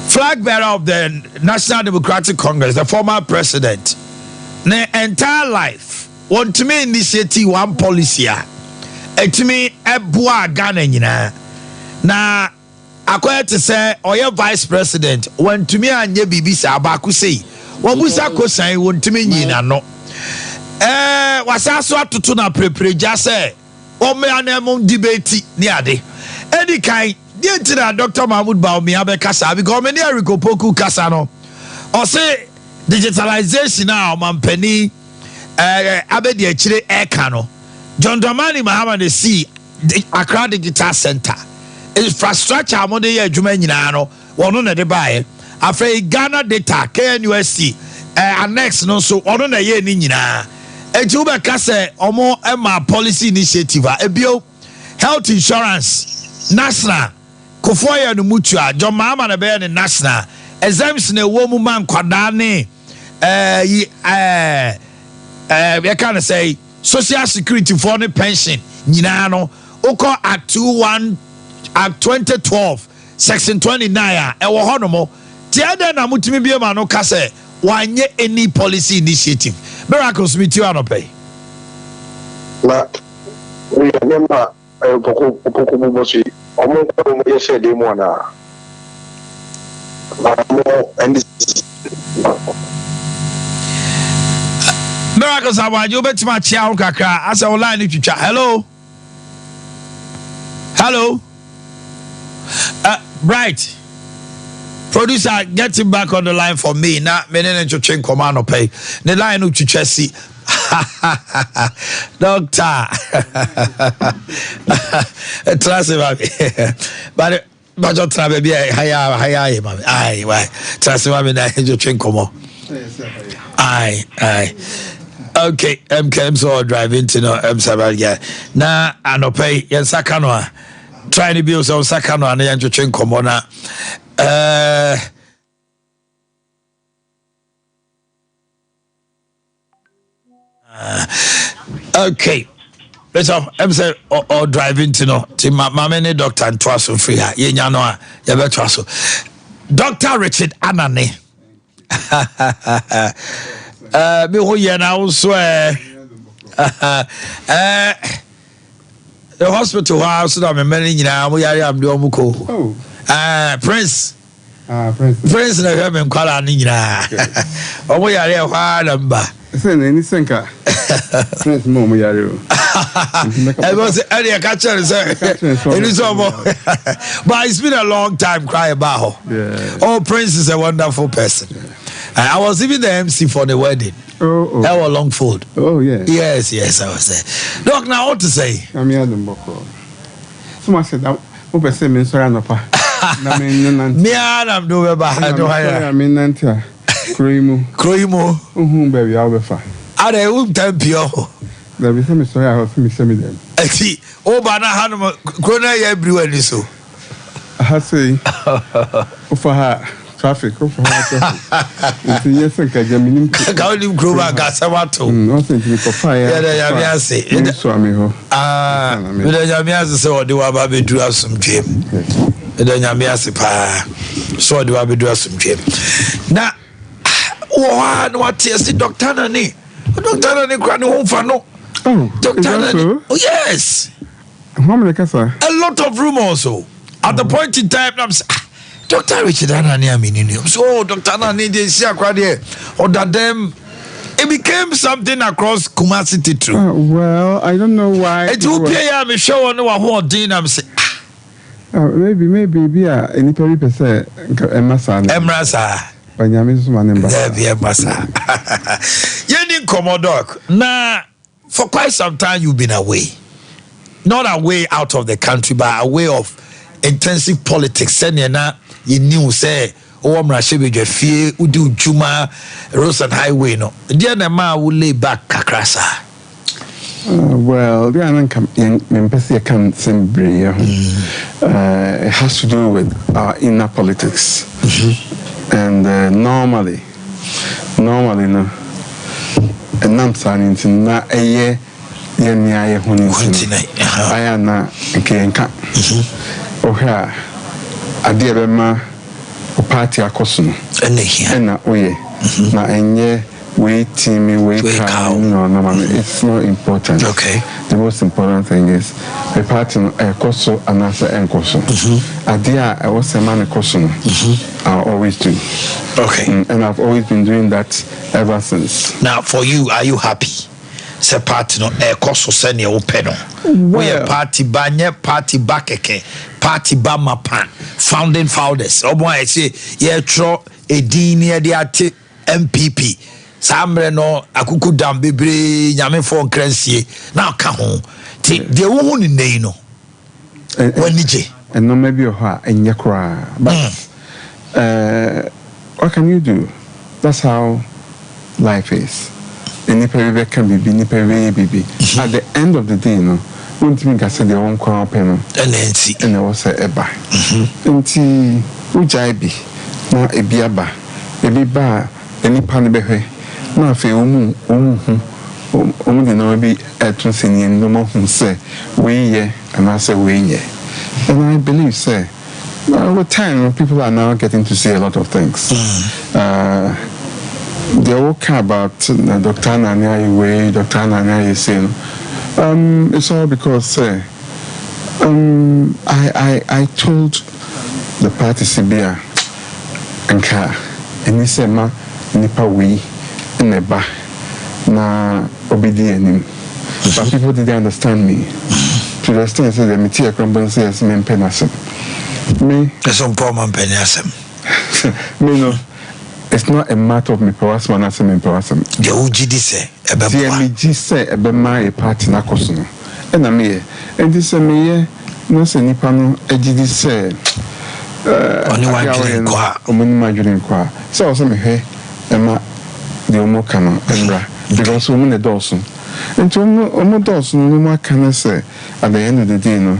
flag bearer of the National Democratic Congress, the former president, the entire life want to me initiate one policy to me ebua Ghana nyina na akwai to say oya vice president want to me anye bibi sa abaku say wabusa ko san want to me nyina no wasa so atoto na prepreja say o me anemum debate ni ade edi kan die tira Dr. Mahmoud Bawumia be kasa because me near Rikopoku kasa no o say digitalization now mampani abedi akire eka no John Dramani Mahama de see Accra Digital Center infrastructure amode ye adwuma nyina no wono na de bae afei Ghana data KNUST annex no so wono na ye ni nyina enti wo be kasa omo ema policy initiative ebio health insurance national kofoya no mutua John Mahama na be ne national exemption e wo mu man kwada ne we can say social security for the pension nyina no oko act 2012 section 29 e wo hono mo tiada na mutimi bia ma no ka say wanye any policy initiative miracles with you anope na we remember poko bosi omo ko mo yese de mo na and Miracles are you bet my chow kakra as a line if you chat. Hello. Bright. Producer, get him back on the line for me. Now, menen to train command pay. The line of Chelsea. Doctor. Trust him, but you're trying be high, mommy. Aye, why? Trust him, I to train command. Aye. Okay, MKM so driving to no Sabia. Now, I no pay yen Sakanoa. Trying to build some Sakanoa and yen to train command. Okay. Let's have say or driving to no to my many doctor and twas free. Ye nyano ya be twaso. Dr. Richard Anane. Me ho ye na also the hospital house that me many nyina mo yare am do mo ko. Prince. Prince na hear me kwala ni nyina. O mo yare hwa na mba. Say any senka. Prince mo yare. I was earlier catcher say. It is over. But it's been a long time cry about her. Yeah. Oh, Prince is a wonderful person. Yeah. I was even the MC for the wedding. Oh. That was Longford. Oh, yeah. Yes, I was there. Doc, now what to say? I'm here the boko. Someone said that open say me sorry no pa. Na me nnan. Me am do be ba do hire. Me nnan tia. Kroimo. Baby, I'll be fine. Are you tempio? There be some sorry I have me them. See, oh bana hanum krona everywhere ni so. I say for her traffic for her. Yes, ka jamini. Ka oni kroba ga sabato. No think me for fire. Yeah, me ase. So am ho. Me da nyame ase se odi wa ba bedu asomdwem. Me da nyame ase pa. So odi wa bedu asomdwem. Na what is Dr. Nani? Dr. Nani kwani homfa no. Dr. Nani. Oh yes. A lot of rumors so. At the point in time I'm Dr. Richard Nani so Dr. Nani dey see akwa there or that them it became something across Kumasi too. Well, I don't know why. It will pay am show no wa din am say maybe be a any person Emrasa. There be a basa. You didn't come doc. Nah, for quite some time you've been away. Not away out of the country, but away of intensive politics. Send you knew say, oh, I'm Rashibi Jeffy, Udu Juma, Rose and Highway. No, dear Nama will lay back Kakrasa. Well, the other come it has to do with our inner politics. And normally, no, and nam signing to na a year, I am not Kenka. Oh, here, a dear ma, a party a cosmo, and na oye, na enye. Waiting, no, it's not important. Okay. The most important thing is the party a coso and answer and coso. Adia, I was a man a coso. I always do. Okay. And I've always been doing that ever since. Now, for you, are you happy? Say party no a coso send your open. We a party banya, party bakeke, party bamapan, founding founders. Oh boy, I say, yeah, tro a dini the MPP. Samre no akuku dam bebre nyame fo nkransie na aka ho ti de wo hu ni nei no wanije and no maybe o ha enye kra but what can you do? That's how life is. Any period can be baby. At the end of the day no won't me ga say the one kwa open and I was say eba nti ujai bi na ebiaba ebiba any pan be na fe omu de na be etun no mo hu say we ye and I say we ye. And I believe say over time people are now getting to see a lot of things. They all care about Dr. Nanya way, Dr. Nanya saying it's all because I told the party Sibia anka eni se ma nipa we neba na obedient. But people didn't understand me. To the extent that me tia krambon says me penasem. Me some poor man penasem. Me no. It's not a matter of me powers manasem and powasem. The UGD say ebe me ji say ebe ma a party na koso. E na me and this me no se nipa no ejidi say only one drink kwa omuni ma drink kwa. So me he e ma the omo kana embra because omo ne dosun. And to omo dosun no ma kana say at the end of the day no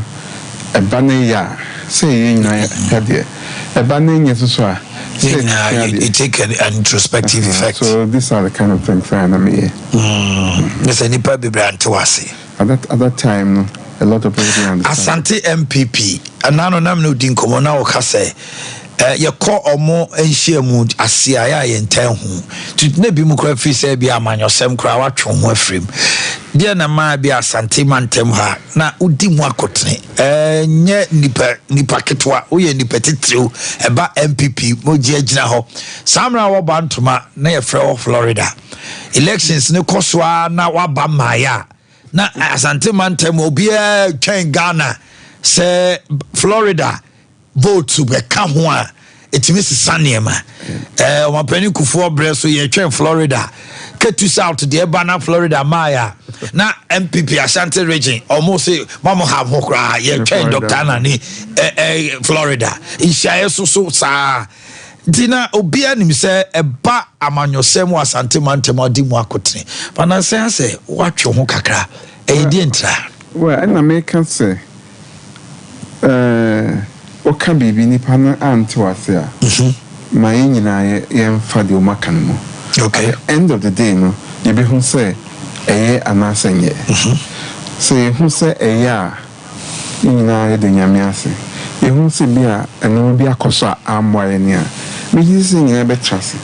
e ba ne ya say yin na ya de e ba ne yin so a it take an introspective effect. So these are the kind of things I am here. Yes, any baby brand to us. At that time, no, a lot of people didn't understand. Asante MPP, and now no din komo na okase. Ye call omo enhia mu asiaya ye ntan ho. To na bi mu kra fi say bia amanyosem kra watwe ho afrim. Dia na ma bia asante mantem ha na udi mu akotene. Nye nipa ketwa, uye nipa titiriu eba MPP moji agina ho. Samra wo bantoma na ye frɛ Florida. Elections ne koswa na waba maya. Na asante mantem obi twen Ghana say Florida vote to become one. It means Saniema. Omapeni Kufuor Breso, ye train Florida. Ketu South to the Ebana, Florida, Maya. Na MPP Ashanti region, almost say, Mama have Hokra, ye train Dr. Anani, Florida. Ishaya so sa. Dina Obianim say, a ba amanyo semo Asante Mantemo Dimwa Kotni. But I say, watch your Hokakra. Didn't. Well, and American say, Oka bibi nipa no anto ase a ma nyina ye mfa de o maka no. Okay. At the end of the day no ye be hu say eye anase nye. So ye hu say eye a nyina ye de nyame ase. Ye hu say bia eno bia koso a amwaye ne a me yi say nyina be trase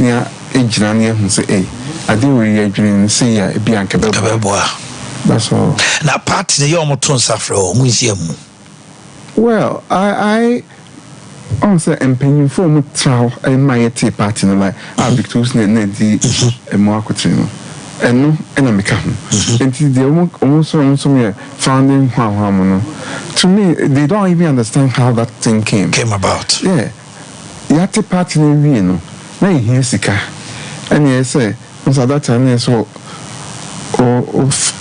ne a ejina ne hu say ade we ye adwene say ya bia anka be bo. That's all. Na part ne ye omoto nsafre o hu nsiamu. Well, I say employing for me trial and my tea party like Victor's ne di more quatrino. And no, and I'm become. And they also me founding how to me, they don't even understand how that thing came about. Yeah. Yati party ne no. Na here sika. And yes say, once at that time so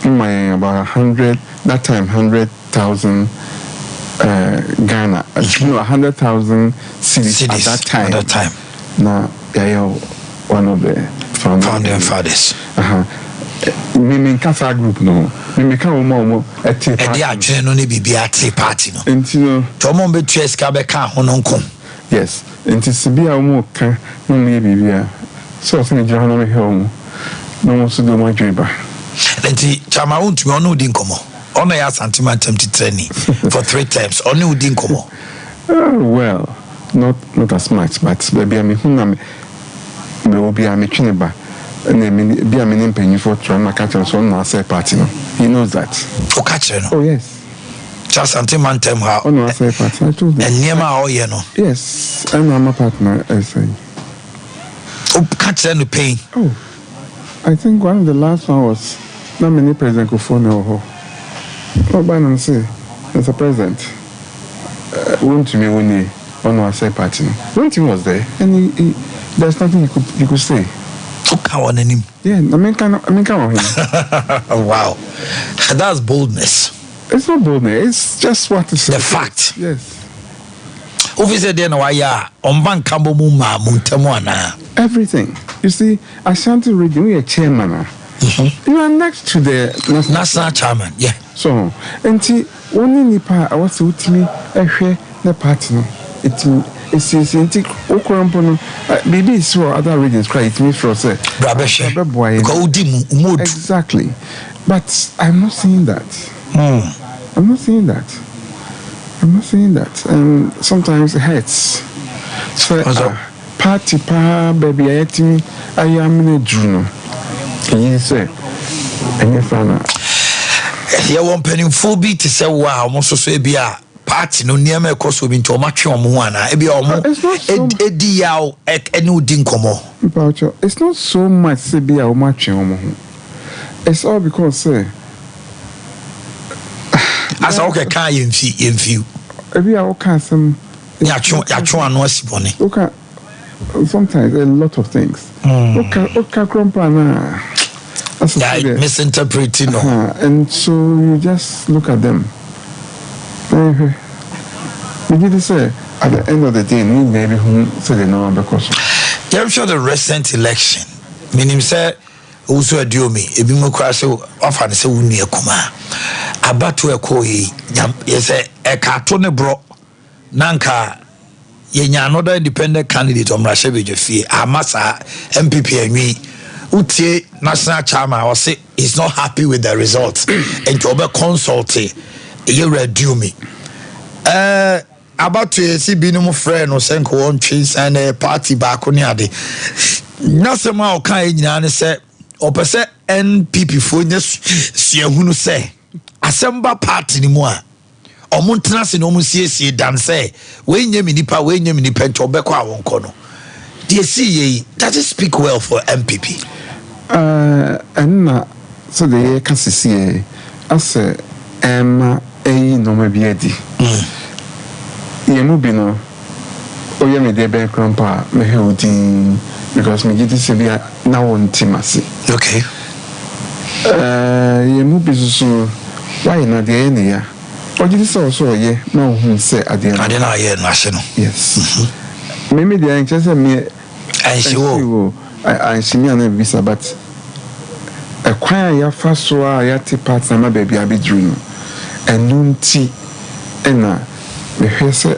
my about 100 that time 100,000 Ghana, 100,000 cities at that time. Now, one of the founding fathers. Me Kasa group no. Me can more a tea party. And they are no be a tea party no. And you know, Tomo be tres kabeka hononkom. Yes, and to be a more can no maybe so some journal home. No one to do my job. And chama won't me ono din komo. Ono ya santimantem to training for 3 times. Ono udin komo. Well, not as much, but maybe I'm me will be a mechineba. And then be a meaning penny for trying to catch us on our party. He knows that. Oh, catch no. Oh, yes. Just santimantem how. Oh, no, I say party. I told them. And near my oh, you know. Yes, I'm a partner, I say. Oh, catch no pain. Oh, I think one of the last one was not many President Kufuor. Oh, Bannon say, as a president, won't me when he on our say party. When he was there, and he there's nothing you could say. On him. Yeah, I mean, come on him. Wow, that's boldness. It's not boldness. It's just what to say. The fact. Yes. Officer, then why ya on bank kambo muma muntemwana. Everything. You see, Ashanti region, we are chairman. You are next to the national chairman. Yeah. So, and see, only nipa I was with me the party. It's Okorampono. Maybe so other regions cry it me for say. Exactly. But I'm not saying that. I'm not saying that. And sometimes it hurts. So party baby I am in a journal. You say any fan. Here one penny full beat to say wow, most of say be party no niam e koso bi nti o ma twe omo ana e bi omo edi yaw ene odi nkomo. It's not so much say be a ma twe omo ho. It's all because say as okay kan yemfi e bi a o kan some ya twe anu asibone. Okay, sometimes a lot of things. Okay, grandpa na. Misinterpreting. And so you just look at them. Maybe they say at the end of the day, maybe who say they know because. I'm sure the recent election, meaning say also a duo me, ebi mo crash offer say uni ekuma. Abatu ekoi, yes a cartoon bro. Nanka yenya another independent candidate on Rashebeje fee. Amasa MPP and Utie national chairman or say he's not happy with the results and to over consult you redo me about to see binom friend or send one cheese and a party back on yadi nothing more kind and say or per se NPP for just see who say assemble party anymore or mountains in almost see dan say when you minipa when you minipa to obekwa won kono. Do you see that is speak well for MPP? And so the can see as a no maybe edi. Ye no o ye me de ben grandpa me holding because me get this be now on timasi. Okay. Ye so why na de ene ya. O get this also ye na who say ade na ye national. Yes. Me the anxious me I see me an visa, but a choir ya first wa ya ti part na baby abi dream and nunti ena me hwese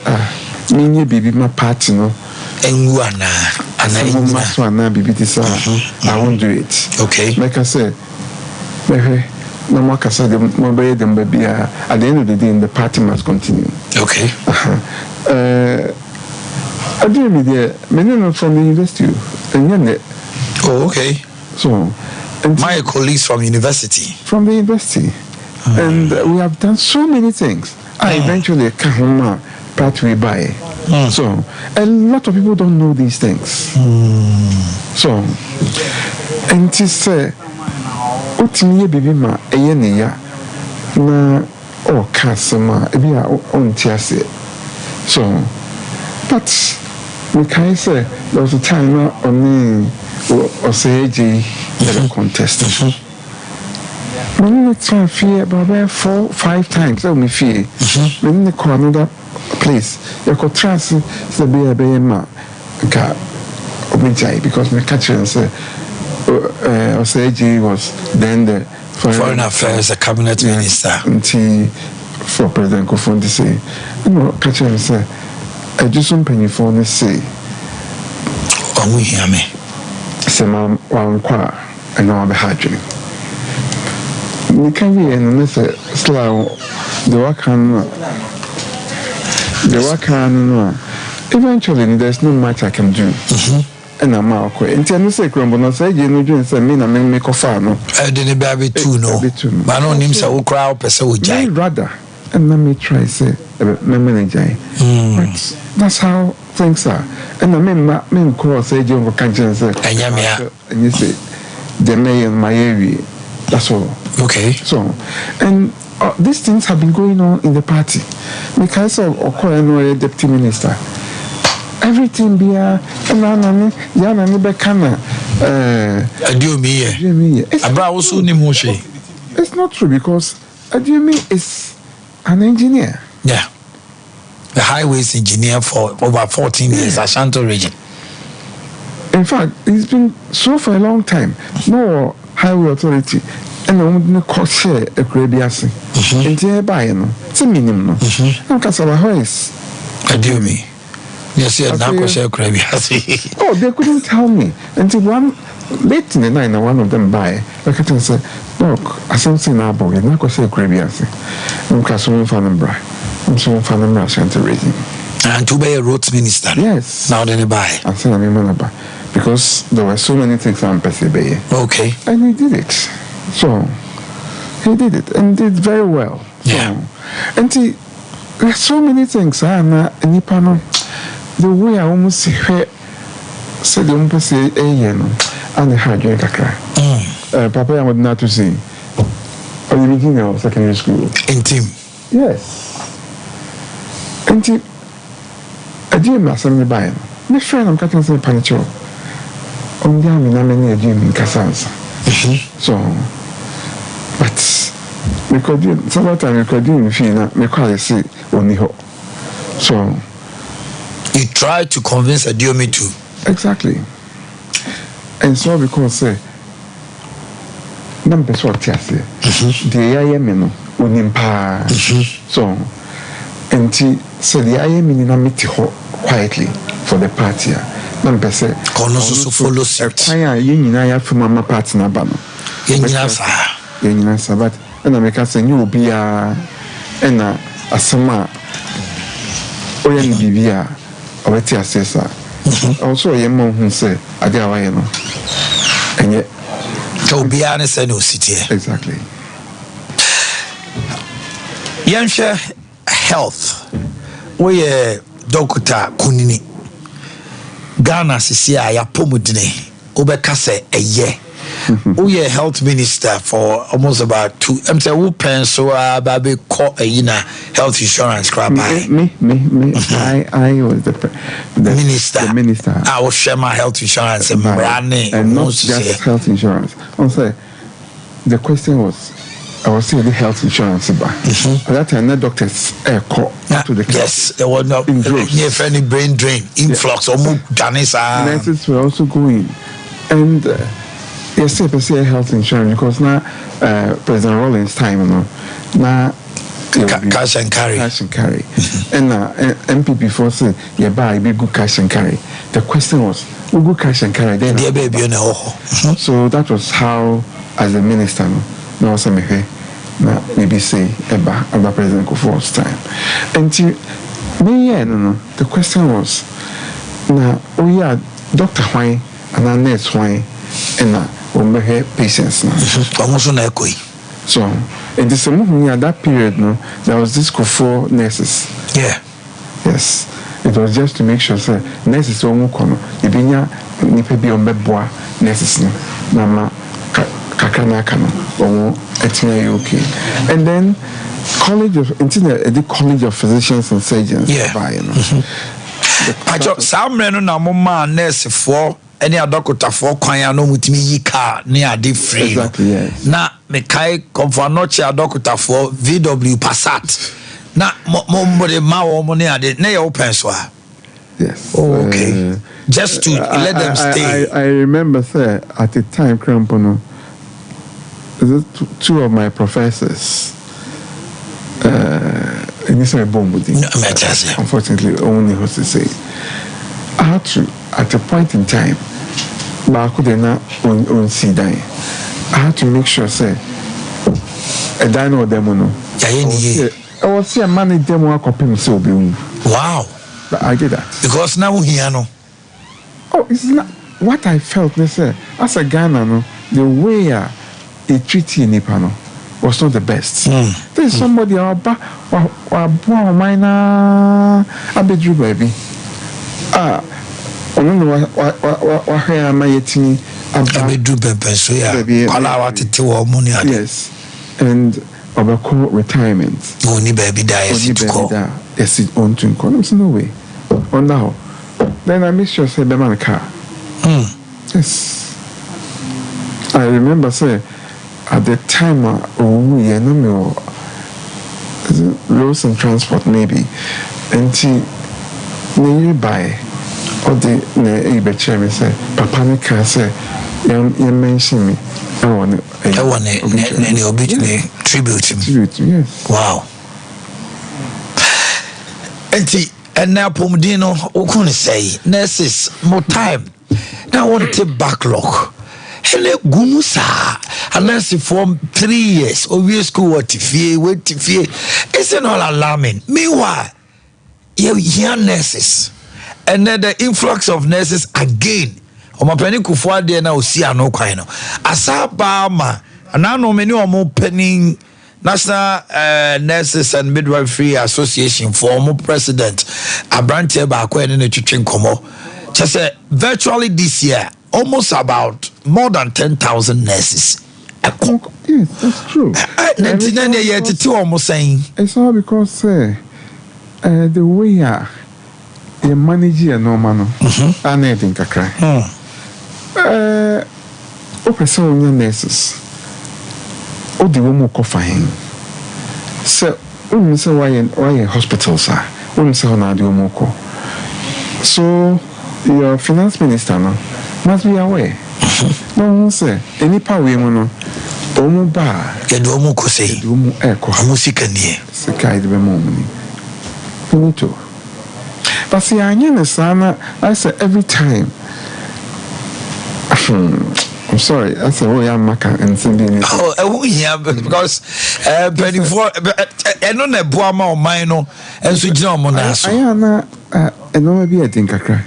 me nye baby ma party no enwu ana ma so ana baby this I won't do it. Okay, like I said me hwe no more kasa dem mo be dem baby at the end of the day the party must continue. Okay. I do me there many from the university and oh, okay. So my colleagues from university. From the university. And we have done so many things. I eventually came home pathway by. So a lot of people don't know these things. So and to say utimi baby ma eyene ya na o kasama ebi a on tiase. So but we can say there was a time on me or say the contest. When we try fear about 4-5 times, so me fear. When they call another place, you could trust the be ma because me catch and say Osage was then the foreign affairs, a cabinet minister. Until for President Kofondi say, you know, catch and say, I just don't penny for this say. Oh, we hear me. Say, Mam, one qua, and now I'm hydrogen. We can be in this slow, the work eventually there's not much I can do. And I'm out quick. And tell me, say, Grumble, not say, you know, you say, me, I make a far, no. I didn't be too, no. But I don't need so crowd, per se, rather. And let me try, say, my manager. But that's how things are. And I mean, call, say, John Canton, say, and you say, the mayor in my area. That's all. Okay. So, and these things have been going on in the party. Because of Okoye, deputy minister. Everything be it's not true because Adiumi is an engineer. Yeah. The highways engineer for over 14 years, Ashanti region. In fact, he's been so for a long time. No highway authority. And I'm going to share a Caribbean. And it's a minimum. I'm Casabahois. Adiumi. Yes, yeah, oh, they couldn't tell me until late in the night. One of them by like I can say, look, I something now, but not going to say Caribbean. I'm Casabahois Fanambra. I'm so Fanambra Ashanti region. And to be a roads minister. Yes. Now then, buy. I'm saying I'm because there were so many things I'm Pesibay. Okay. And he did it. So he did it and did very well. Yeah. So, and there's so many things. Na nipa no the way I almost say the almost say no and the hard work kakra. Papa, I would not to say. At the beginning of secondary school. Intim. Yes. Intim. I didn't know something by him. My friend, I'm cutting some panicho. On the army, I'm in a gym in Cassans. So, but recording, sometimes recording, Fina, me call it say, only ho. So, you try to convince a Diomi to. Exactly. And so, because say, number so tiase the ayemi no onimpa so enti so the ayemi na meet ho quietly for the party number say kono so follow suit kwanya yenyina ya from mama party na ba no yenyina sa but na me ka say nyu obia na asema oya ni bibia obeti asesa also yemo hu say ade awaye no enye exactly. Yansha health. We Doctor Kunini Ghana Sisia ya pomudine Obekase a year. We a health minister for almost about 2. I'm saying who pencil baby call a health insurance crap. Me. I was the minister. The minister. I will share my health insurance and not just health insurance. Also, the question was, I was saying the health insurance. But that time, the doctors call to the yes, there was no near any brain drain influx or more nurses were also going and. Yes, I say health insurance because now President Rawlings time, you know, now cash and carry, and MPP for say you buy big good cash and carry. The question was, who good cash and carry? Then so that was how, as a minister, no, also me now maybe say about President Kufuor's time, and me the question was now Dr. Why and our nurse Why and patients now. So, in this at that period, no, there was this for nurses. Yeah. Yes. It was just to make sure that nurses won't come. If you nipe be on beboa nurses no, nama kakana kano, or okay. And then the College of Physicians and Surgeons. Yeah. Some men na mama nurse for. Any doctor for kwanya no mutimi yi car near the free. Exactly, yes. Na me kai comfort no cha doctor for VW Passat. Na mo de ma wo mo ne ade na ye open so. Yes. Oh, okay. Just to let them stay. I remember sir at the time Crampono two of my professors in this unfortunately only was to say I had to at a point in time, but I couldn't on see that. I had to make sure, say, a dino demo. I was see a man in demo copy so be. Wow. But I did that. Because now here no. Oh, it's not what I felt, they say, as a Ghana, no, the way they treat you Nipano was not the best. There's somebody Abedru baby. I don't know what am I eating yes, and about retirement. Only baby dies to call. Yes, it on to call. No way. Oh, now. Then I make sure say the man car. Yes. I remember say at the time roads and transport maybe until nearby. Or the chairman say, Papa Nika say, you mention me. I want any obituary tribute. Yes. Wow. And now Pomodino, what can I say? Nurses, more time. Now I want to take backlog. Hele gunusa unless for 3 years or we school what if it's not alarming. Meanwhile, you hear nurses. And then the influx of nurses again. Omanhene Kufuor there na osi ano kwan no. Asaba ma ana no many omo penning National Nurses and Midwifery Association former president Abrante Boakye and the Chichin Komo. Just virtually this year, almost about more than 10,000 nurses. Yes, that's true. Almost saying it's all because the way you manage your normal, I never think I cry. Open nurses. Oh, the woman coffee. So, say why hospitals are. Say how do you so your finance minister must be aware. No say any power woman. Omu ba. Get omu kose. Omu eko. Musika niye. Sika idebe momuni. Finito. But see, I say every time. I'm sorry. I say, oh, yeah, Maka and Cindy. Oh, yeah, because 24. I don't know Buama or Mino and Sujino Monaso. I know maybe I think I cry.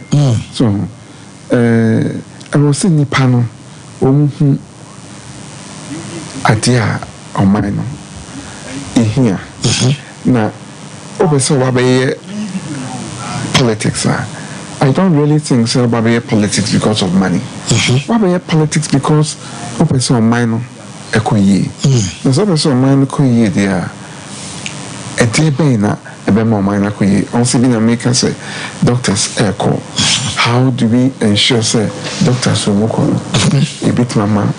So, I was in the panel. Ade Omanhene Yaw. Now, obviously, politics. I don't really think so about politics because of money. What politics because obviously Omanhene Yaw. There's obviously Omanhene Yaw there. A day bena a bema Omanhene Yaw. Also, being American say doctors echo. How do we ensure say doctors will work on a bit mama?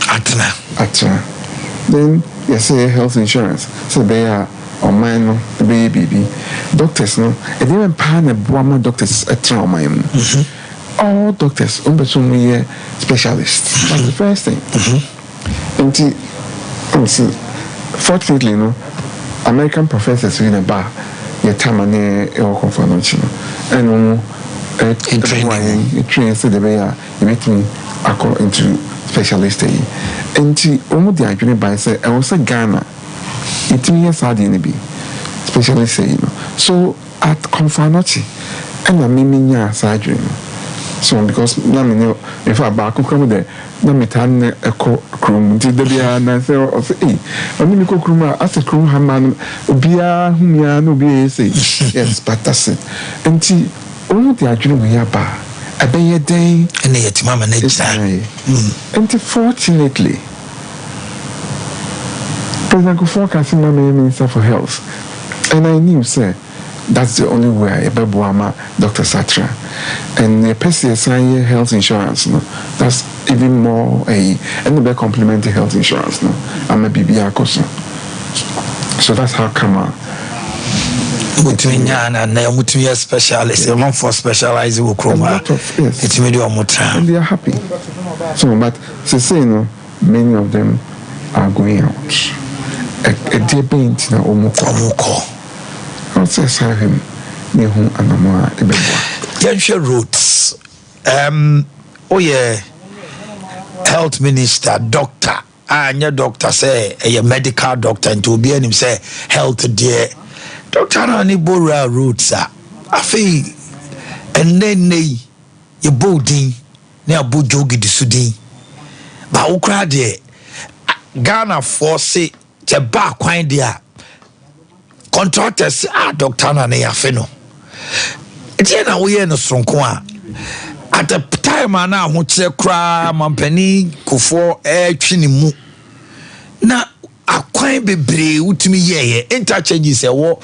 Atna. Then you say health insurance. So they are Omanhene baby. Doctors no. And even pan a Buama doctors at trauma. All doctors specialists. That's the first thing. And fortunately, no, American professors in a bar, your time and and training so the way you make me into specialist and almost the idea by say I was a Ghana it means I didn't be specialist so at Confanochi and I mean surgery so because now if I back come there now me turn a room to the beer and I say I mean cook room as a crew man beer whom ya no be say yes but that's it and almost the idea we are bar a day and yet mama and fortunately President Kufuor my Minister for Health and I knew say that's the only way a Buama Dr. Satra and the PCSI health insurance no that's even more and the complementary health insurance no I'm a BBA course so that's how come on Mutumi specialist, one for specialized work. Yes, it's made you more time. And they are happy. So, but say no, many of them are going out. A debate na omoko. I'll say him. Nehu anamwa ebebwa. Yansha Roots. Oh yeah. Health Minister, doctor. Anya doctor say a medical doctor and to be him say health dear. Doctor Anani Bora Roots I feel and then you boarding near Bujogi the Sudin. But who cried there? Ghana for say the back wine there. Contractors Doctor Anani Afeno. It's here we are no Sonkoa. At the time I now who say cry Mampeni Kufuor Chinimu. Now akwan bebre utumi ye interchanges e wo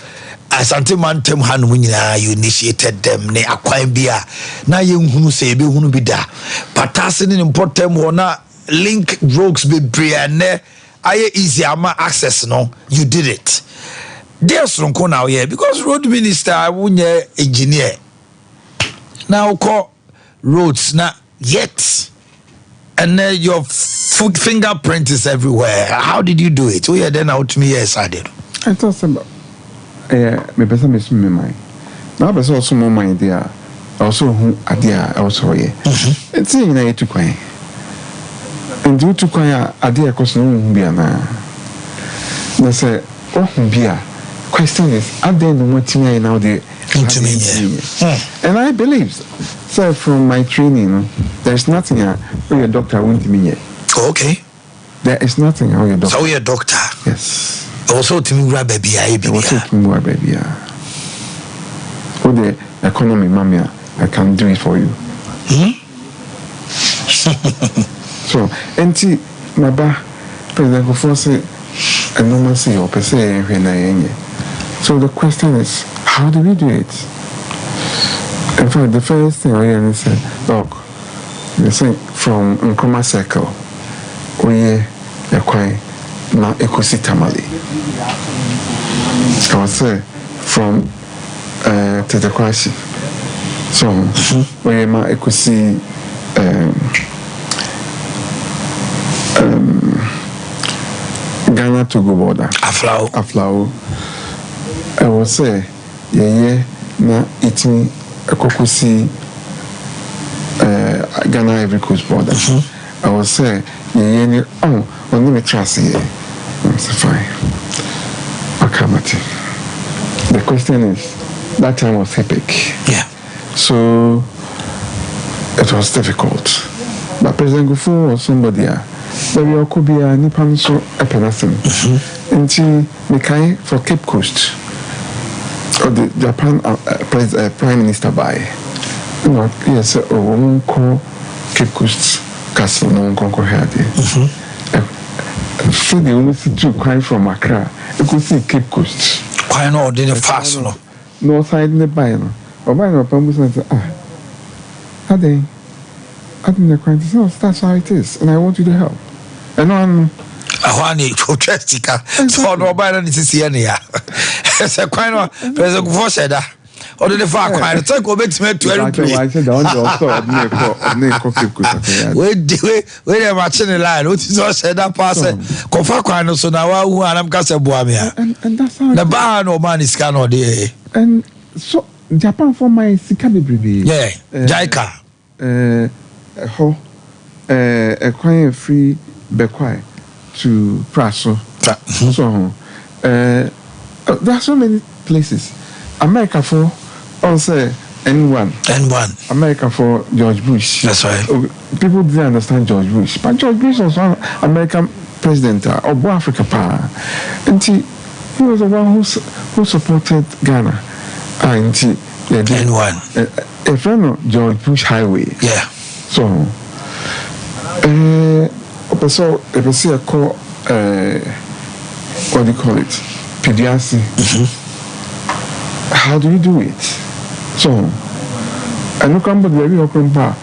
asante mantem hanu nyina you initiated them ne akwan bia na ye nhunu se be hunu bi da patase ne important wo na link roads bebre ne aye easy ama access no you did it there's ronko now here because road minister wunye engineer now call roads na yet and your fingerprint is everywhere. How did you do it? Oh yeah, then out to me yes I did. I thought about me person miss me mind. Now person also more mind there. Also who Ade also here. It's in na to kwan. And due to kwan Ade cause no bia na. Na say oh bia. Question is Ade no what me now the into me. And I believe so from my training there's nothing where your doctor won't me yet. Okay. There is nothing how your doctor. So you're a doctor. Yes. Also to me grab baby Also to me grab baby. All the economy, mamia, I can do it for you. So, enti maba President Kufuor and no man say or per se when I. So the question is, how do we do it? In fact, the first thing I hear is say, look, you say from Nkrumah Circle, we quite na ekosi tamale. I would say from Tetekwasi. So we ma ekosi Ghana Togo border. Aflao. I would say na itimi ekokusi Ghana Ivory Coast border. I would say only me trust here. That's fine. Akamati. The question is, that time was epic. Yeah. So it was difficult. But President Kufuor was somebody maybe could be a Nipan so a penasim. Until Mikai for Cape Coast or the Japan Prime Minister by. Yes, a woman called Cape Coast Castle, no one can hear it. So they only see two crying from Accra. You could see Cape Coast. Why not? Did it fast? No side in the Bible. Or by no Pambus and say, Ade, I think the crime is that's how it is, and I want you to help. And I want you to trust you. So no buy this is here. It's a kind of President Kufuor said that. Or the far quiet, take over to me to I said, wait a match in the line. What is all said that person? Kofa so now who I'm Casa Boamia. And that's how the bar no man is can or day. And so Japan for my Sikabi. Yeah, Jaika. A quiet free Bequai to Praso. So there are so many places. America for also N1. America for George Bush. That's right. People didn't understand George Bush, but George Bush was one American president of Africa power, and he was the one who supported Ghana. And N1. A friend of George Bush Highway. Yeah. So, if I see a call, what do you call it? Pediatric. How do you do it? So, I look at the baby open bar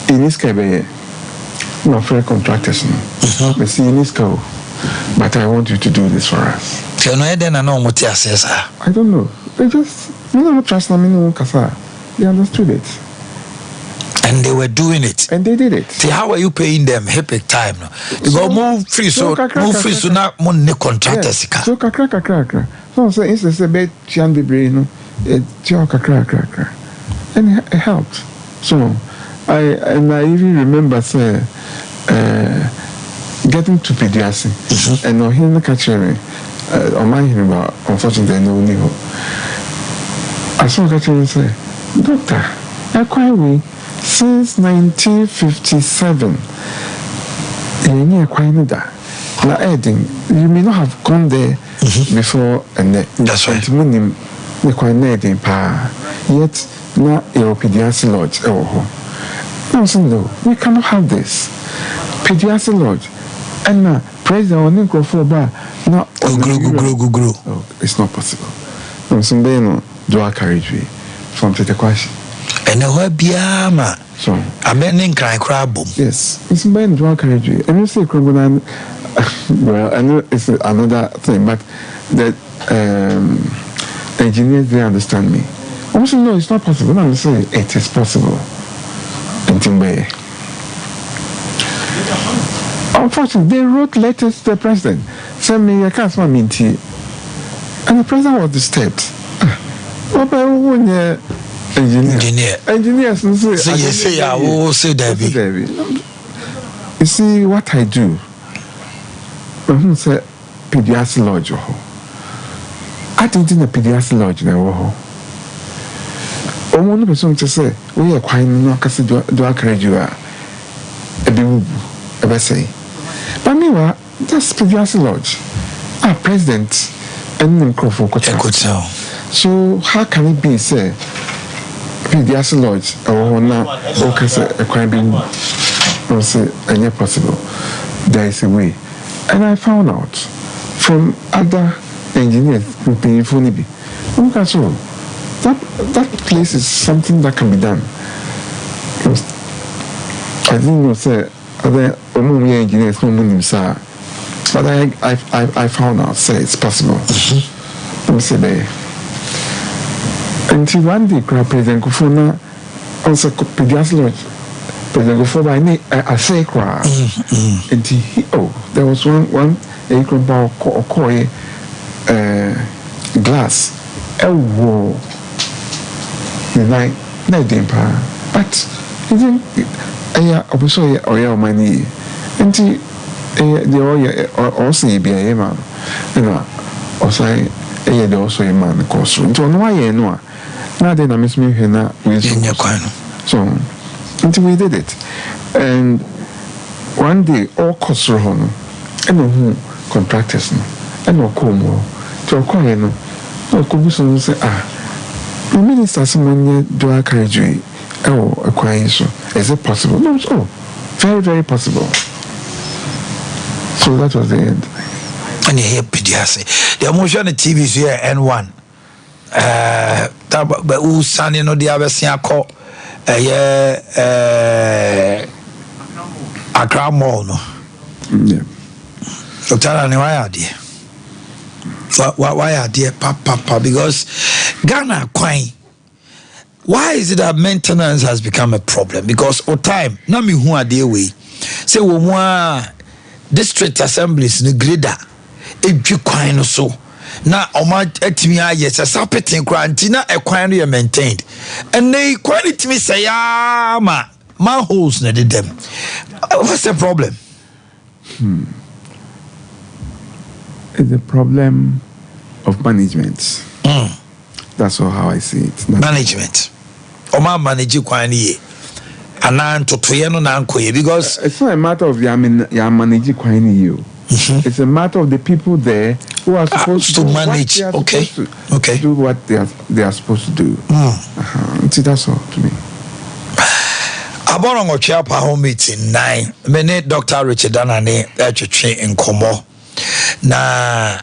in this case, no fair contractors. But see in this go, but I want you to do this for us. So, no, then I know what you say, sir. I don't know. They just, don't trust me, no Kasa. They understood it. And they were doing it. And they did it. See, how are you paying them? Epic time. No? You go move free, so not money contractors. So, kakra. So it's a bit Chian Bibrino, kakra. And it helped. So, I even remember, say, getting to pediatrics and no hearing the catcher, Omanhene Yaw, unfortunately, no new. I saw a catcher and say, Doctor, I quite we. Since 1957, you may not have gone there before and that's right. Yet, now a pediatric lodge. No, we cannot have this. Pediatric lodge. And now, President Oninko now, it's not possible. No, some dual carriageway from Tetekwasi. And now, Biama. So, I'm in crab boom. Yes, it's been dual carriageway. And you say, Crocodile, well, I know it's another thing, but the engineers, they understand me. Also, no, it's not possible. I'm saying it is possible. In Timbe. Unfortunately, they wrote letters to the president. Send me a cast, and the president was disturbed. Engineers say I will say Debbie. You see what I do. When say pediatric lodge, I think in the pediatric lodge now. One person to say we are quite not do I encourage you a bit say. But meanwhile, that's Pediasi Lodge. Our president and Nkrofo Kocha. So how can it be, say, Pediasi Lodge or now, okay, say, a crime being, or say, any possible? There is a way. And I found out from other engineers who pay for Nibi. Okay, so that place is something that can be done. I didn't know, say, other engineers who know sir. But I found out, say, it's possible. Let me say there. Until one day, President Kufuna also Pediasi Lodge. President Kufuna, I say, until there was one glass. The night, but he didn't. Also, or money. Until the also be a man, also a man cost room. So, why no? Now then, I miss me here so until we did it, and one day all costs were home, and no contractors, and no como to acquire no could be so say the minister someone do a carriage acquire so is it possible? No, so very, very possible. So that was the end. And you hear Pediasi. The emotion on TV is here N1. But who son you know the other thing I call Accra Mall no. Yeah. Dr. why are there? Why are there? Papa, because Ghana Quine. Why is it that maintenance has become a problem? Because all time, na me who are there way. Say we want district assemblies no grader. Ebi kwan so. Na oma etimi aye se sapetin kranti na ekwan no maintained. And they quality me say ma manholes na dem. What's the problem? It's a problem of management. That's all how I see it. Management. Oma manage kwan ye. Anan totoye no na nkoye because it's not a matter of ya manage kwan you. It's a matter of the people there who are supposed to manage. Okay. Do what they are supposed to do. See, that's all to me. Abono Chiapa home meeting 9. Mene Dr. Richard Anane etwetwe nkomo. Na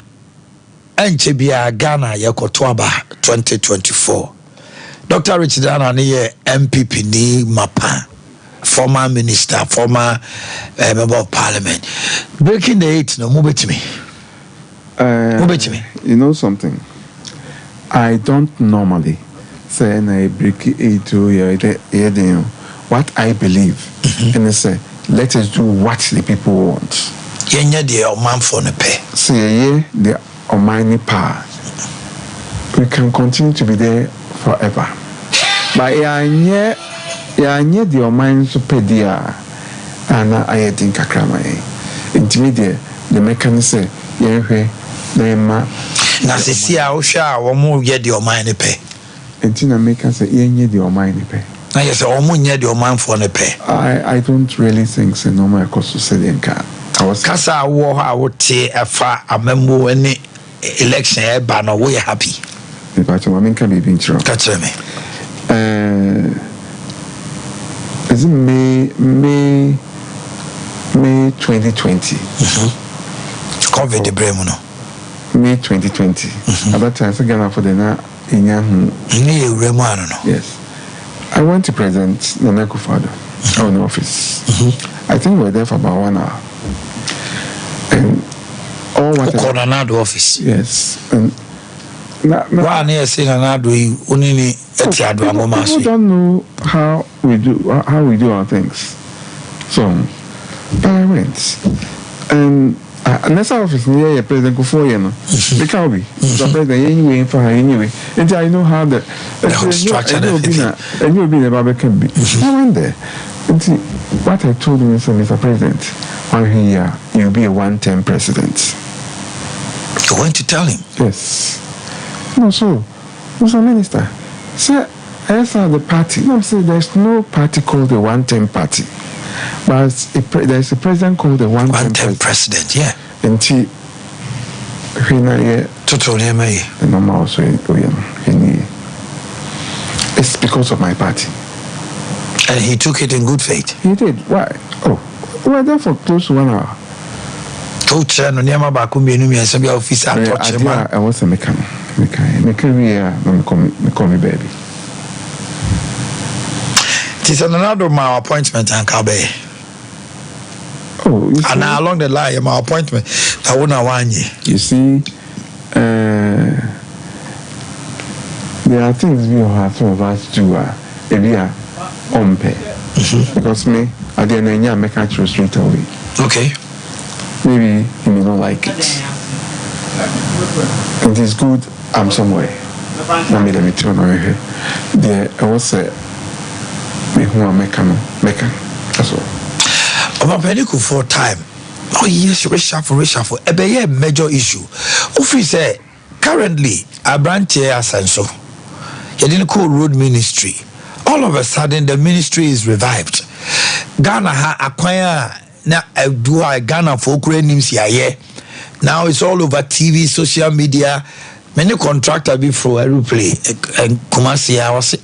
enchebia Ghana yakotwaba 2024. Dr. Richard Anane ye MPP ni Mapa. Former minister, former member of parliament. Breaking the 8, no, move it to me. You know something? I don't normally say I break it to what I believe. And I say, let us do what the people want. Yenya the man for the pay. Say, the Almighty power. We can continue to be there forever. But yeah, need your mind to pay dear, and I think a crama. Intimidate the mechanism, yeah, Nema. Nasisia Osha, or more get your mind pay. And Tina make us say, you need your mind pay. I say, or more need your mind for the pay. I don't really think so. No more cost to say the car. I was Casa war, I would say a far a member any election, but no way happy. But your woman can be being true. Catch me. Is it May 2020? COVID the Bremuno. May 2020. At that time, I Ghana for the yes. I went to present Nana Akufo-Addo in office. I think we were there for about 1 hour. And all what Coronado office. Yes. And people don't know how we do our things. So, but I went, and next office near President Kufo-Addo, the Calbi, the president anyway for her anyway. And I know how the structure and you'll be the Baba can be. I went there, and see what I told him is, Mr. President, 1 year you'll be a 1-term president. You went to tell him? Yes. No, so, Mr. Minister, sir, I saw the party. No, I'm saying there's no party called the 1-term party. But there's a president called the 1-term president, yeah. Enti hina ye totally me. No more so it's because of my party. And he took it in good faith. He did. Why? Oh, we were there for close to 1 hour. Touch no near my community and some officer. I was a mechanic. Me call me baby. It is another my appointment and Kabe. Oh, and now along the line, my appointment. I won't want you. You see, there are things we have some of us do. Because me, I didn't make a choice straight away. Okay. Maybe he may not like it. It is good. I'm somewhere. Let me turn over here. There, I was me who are mechanic. That's all. I'm medical for time. Oh yes, reshuffle. A major issue. Office say currently a branch here Asenso. You didn't call road ministry. All of a sudden the ministry is revived. Ghana ha acquire na do Ghana for names here. Now it's all over TV, social media. Many contractor before every play and Kumasi I was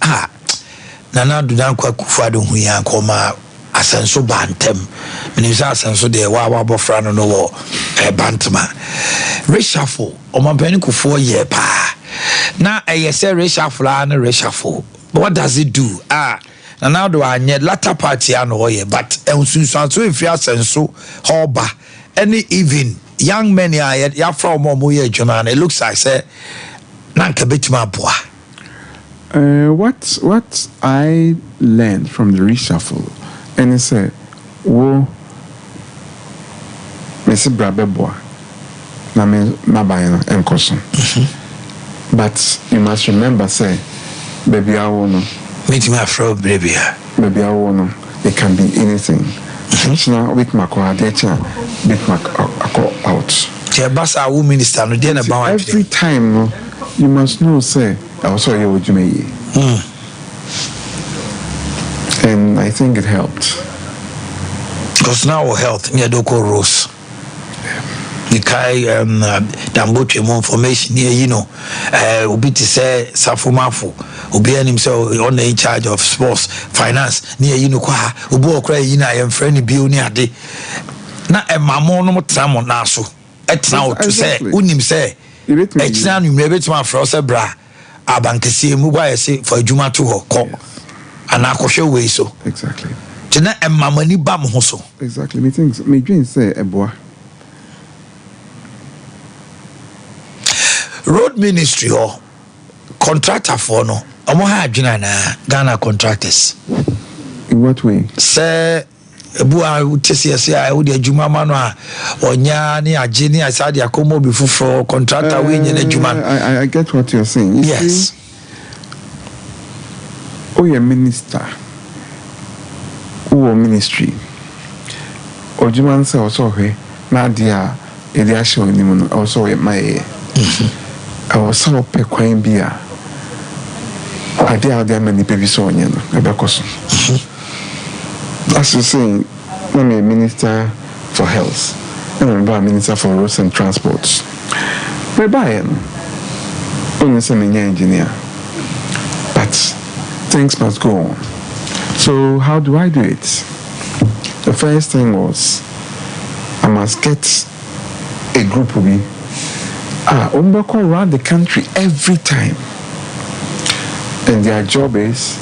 Nana do not quite Kufado who ya koma Asenso Bantem. Minister Asenso de Wawa Bofrano no Bantama. Reshuffle or my penny 4 year pa. Now I say reshuffle and reshuffle. What does it do? And now do I need latter party and oye, but soon so if you are Asenso Hoba any even young men ya from Momoye Jonan, it looks like say Nanka Bitma Boa. What I learned from the reshuffle, and it's wo Messi Brabeboa, na me Mabayana and Koson. But you must remember, say, baby, I wanna meet my fro, baby. Baby, I wanna. It can be anything. Now, with my car, with my out. Minister, every time, no, you must know, say, I was sorry, what you may. And I think it helped. Because now our health, near Doko Rose. The Kai Damboche more information here, you know. Ubi to say Safumafu, Ubi himself on in charge of sports, finance, near you know, Ubo cry, you know, I am friendly bill near day. Now a mamon tram naso. It's now to say, Unim say, it's now you may be to my frost bra. Abankasi Mubai say for Juma to her call. And I show way so. Exactly. Tonight and Mamani Bam Hoso. Exactly. Me things, me dream say a boy. Road ministry or contractor for no. Omoha Jina na Ghana contractors. In what way? Say Bua TCSI I would a Juma Manoa or Nyani Ajini I said Yakomo before contractor win in a Juma. I get what you're saying. You yes. See, you're minister. Who ministry? Or Juman say also hey, Nadia Eliasho Nimon also my I was so pe queen beer. I dare there many baby so onion, Abacoson. As you saying, I'm a minister for health, and I'm a minister for roads and transports. We're buying only some engineer, but things must go on. So, how do I do it? The first thing was I must get a group of me. Umbako around the country every time, and their job is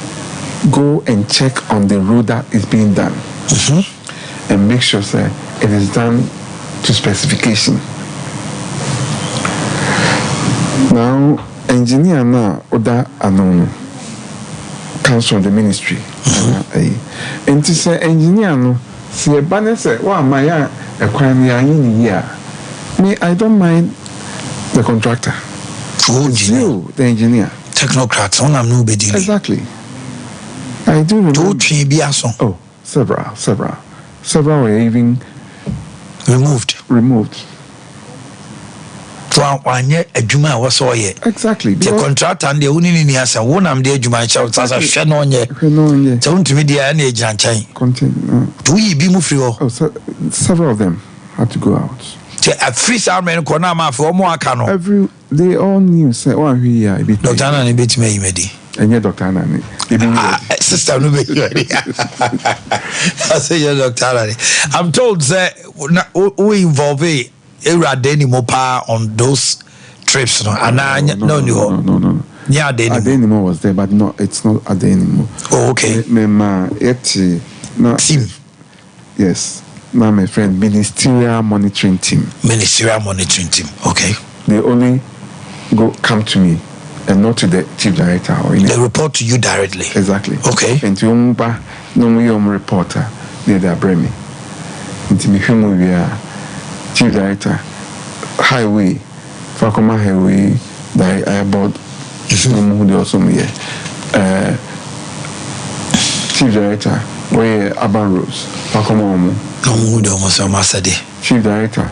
go and check on the road that is being done and make sure that it is done to specification. Now, engineer now order anon comes from the ministry, and to say engineer no see a banner say, "Wow, my a crime here." Me, I don't mind the contractor. It's you, the engineer. Technocrats, on no be dealing. Exactly. I do remember. Oh, several were even removed. Exactly. The contractor and the only in here, so one am the Juma child as a Shannon. Don't to me the age and chain. Continue. Do we be moved? Oh, several of them had to go out. Free Salmon Konama for more cano. They all knew, say, oh, we are a bit. Dr. Anani bit me, Medi. And yet, Dr. Anani. Sister, no be ready. I say, yeah, Dr. Anani. I'm told that we involve a Deni Mopa on those trips. No. Yeah, Adenimo was there, but no, it's not Adenimo. Oh, okay. Team. Yes. Now, my friend, Ministerial monitoring team. Ministerial monitoring team. Okay. They only come to me and not to the chief director. They report to you directly. Exactly. Okay. And to Umba, no reporter, they're bring me. And to me, we are chief director, highway, Fakoma highway, the airport, no also me. Chief director, where Urban Roads, Fakoma. Chief director,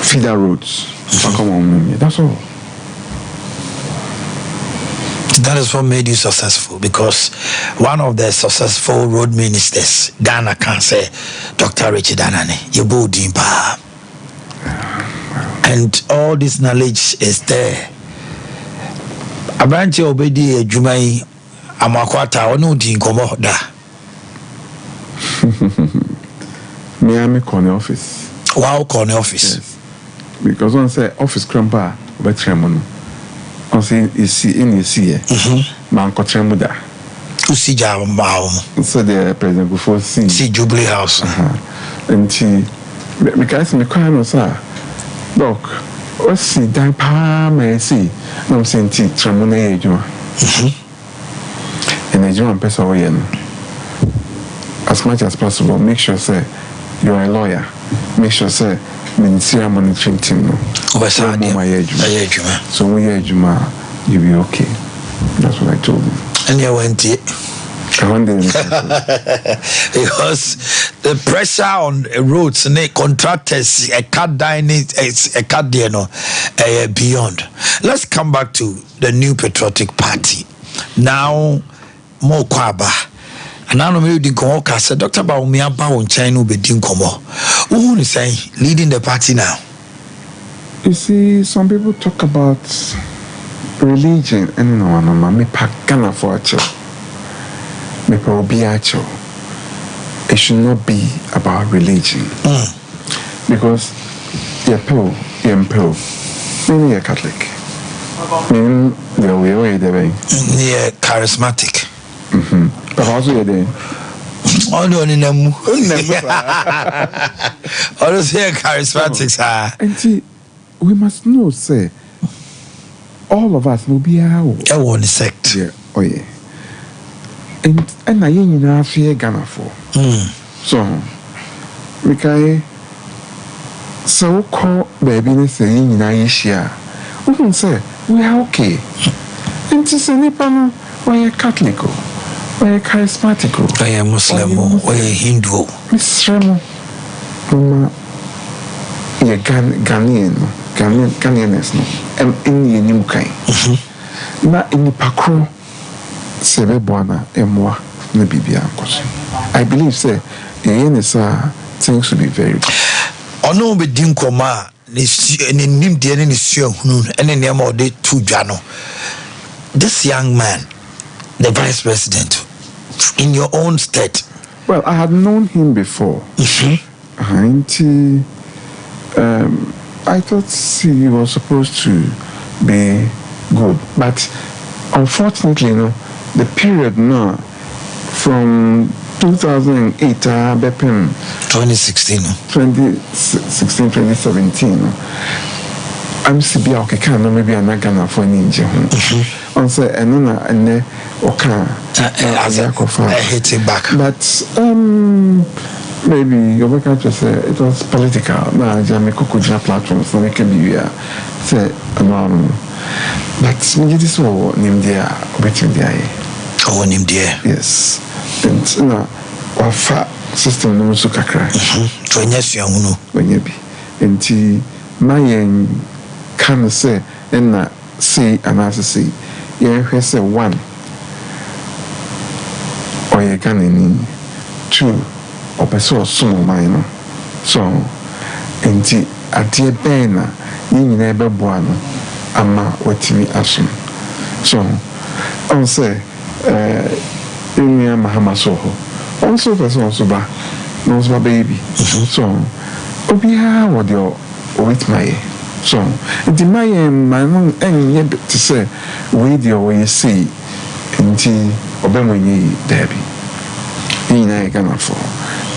feeder roads. That's all. That is what made you successful, because one of the successful road ministers, Ghana, can say, Dr. Richard Anani, Yebudimpa. And all this knowledge is there. Abranche Obedi Jumai Amakwata, Onu Dinkomo da. Miami Corner Office. Wow, Corner Office. Yes. Because one say office crampa, but tremon. On say you see in you see man ko tremuda. To see Jam Bao. So the president before see Jubilee House. And she because me cry no sir. Doc, what's see dan pa me see. No say ti tremona e juma. And the juma person we as much as possible, make sure say you are a lawyer. Make sure say Ministerial monitoring team. No. So when you're Juma, you'll be okay. That's what I told him. And you went it. Because the pressure on roads and contractors, a cut dining, a cut there, no, beyond. Let's come back to the new patriotic party. Now, more Kwaba. And I know maybe Dinko said, Dr. Baumia Bao in China be Dinkomo. Who is saying leading the party now? You see, some people talk about religion and no me pakana for a child. Me be a child. It should not be about religion. Because you're maybe a Catholic. Meaning the way they way. Yeah, charismatic. But also you're there. Oh no, say charismatics are. And see, we must know, say, all of us will be our one sect. Yeah, oh yeah. And I ain't enough fear Ghana for. So, we can so call baby saying in Asia. We can say, we are okay. And to say, Nipano, we are Catholic. We're charismatic. We're Muslim. We're Hindu. Miss Remo, Mama, you're Ghanaianness, no, and in the new kind. Not in the Pakro, Sebebuana, and moi, the Bibia. I believe, sir, things should be very. Ono be Dinkoma, and in Nimdian and the name of the two Jano. This young man, the vice president, in your own state. Well, I had known him before. And I thought he was supposed to be good. But unfortunately, you know, the period now from 2008 2016 2017 I'm CBA okay can maybe I'm not gonna for ninja on say and then okay as I hit it back but maybe you can just say it was political now Jamie Kukujina platforms so we can be say but we this one name there waiting there name there yes and now wafa system no so kakra to nyesua hunu when you be enti my can say and say and as say yeah say one or you can two ɔpɛ sɛ ɔsom so nti adeɛ bɛn na ne nyinaa bɛboa no ama watumi asom so ɔn sɛ ɛnua mahama so hɔ ɔn so pɛ sɛ ɔnso ba na ɔnso ba bɛyɛ bi so obiara wɔ deɛ ɔbɛtumi ayɛ so nti ma yɛ ma no ɛnyɛ te sɛ wei deɛ ɔyɛ sei nti ɔbɛma nyɛ yi daabi ne nyinaa yɛ ghanafoɔ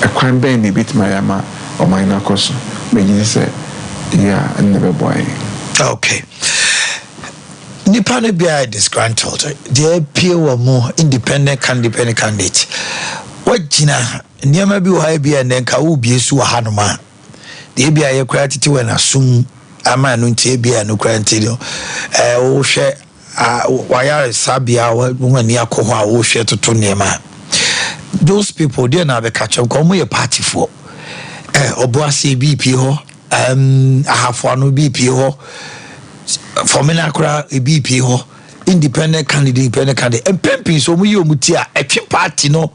ɛkwan bɛn na ɛbɛtumi ayɛ ama ɔman no akɔ so bɛgyini sɛ ɛnna bɛboa yɛ okay nipa no biara disgruntled deɛ apie wɔ mo independent candidate wagyina nneɛma bi wɔ ha bi a nka wobie so wɔ hanom a deɛ bi a yɛkora tete wɔ n'asom ama no ntie bi a no kora nti no wohwɛ wayare sabia wani akɔ hɔ a wohwɛ toto nneɛma those people deɛ na bɛka kyɛm ka ɔmo yɛ party for ɔboase BP hɔ ahafoa no BP hɔ formula kora BP hɔ independent candidate and pimping so mu yi omuti a etwe party no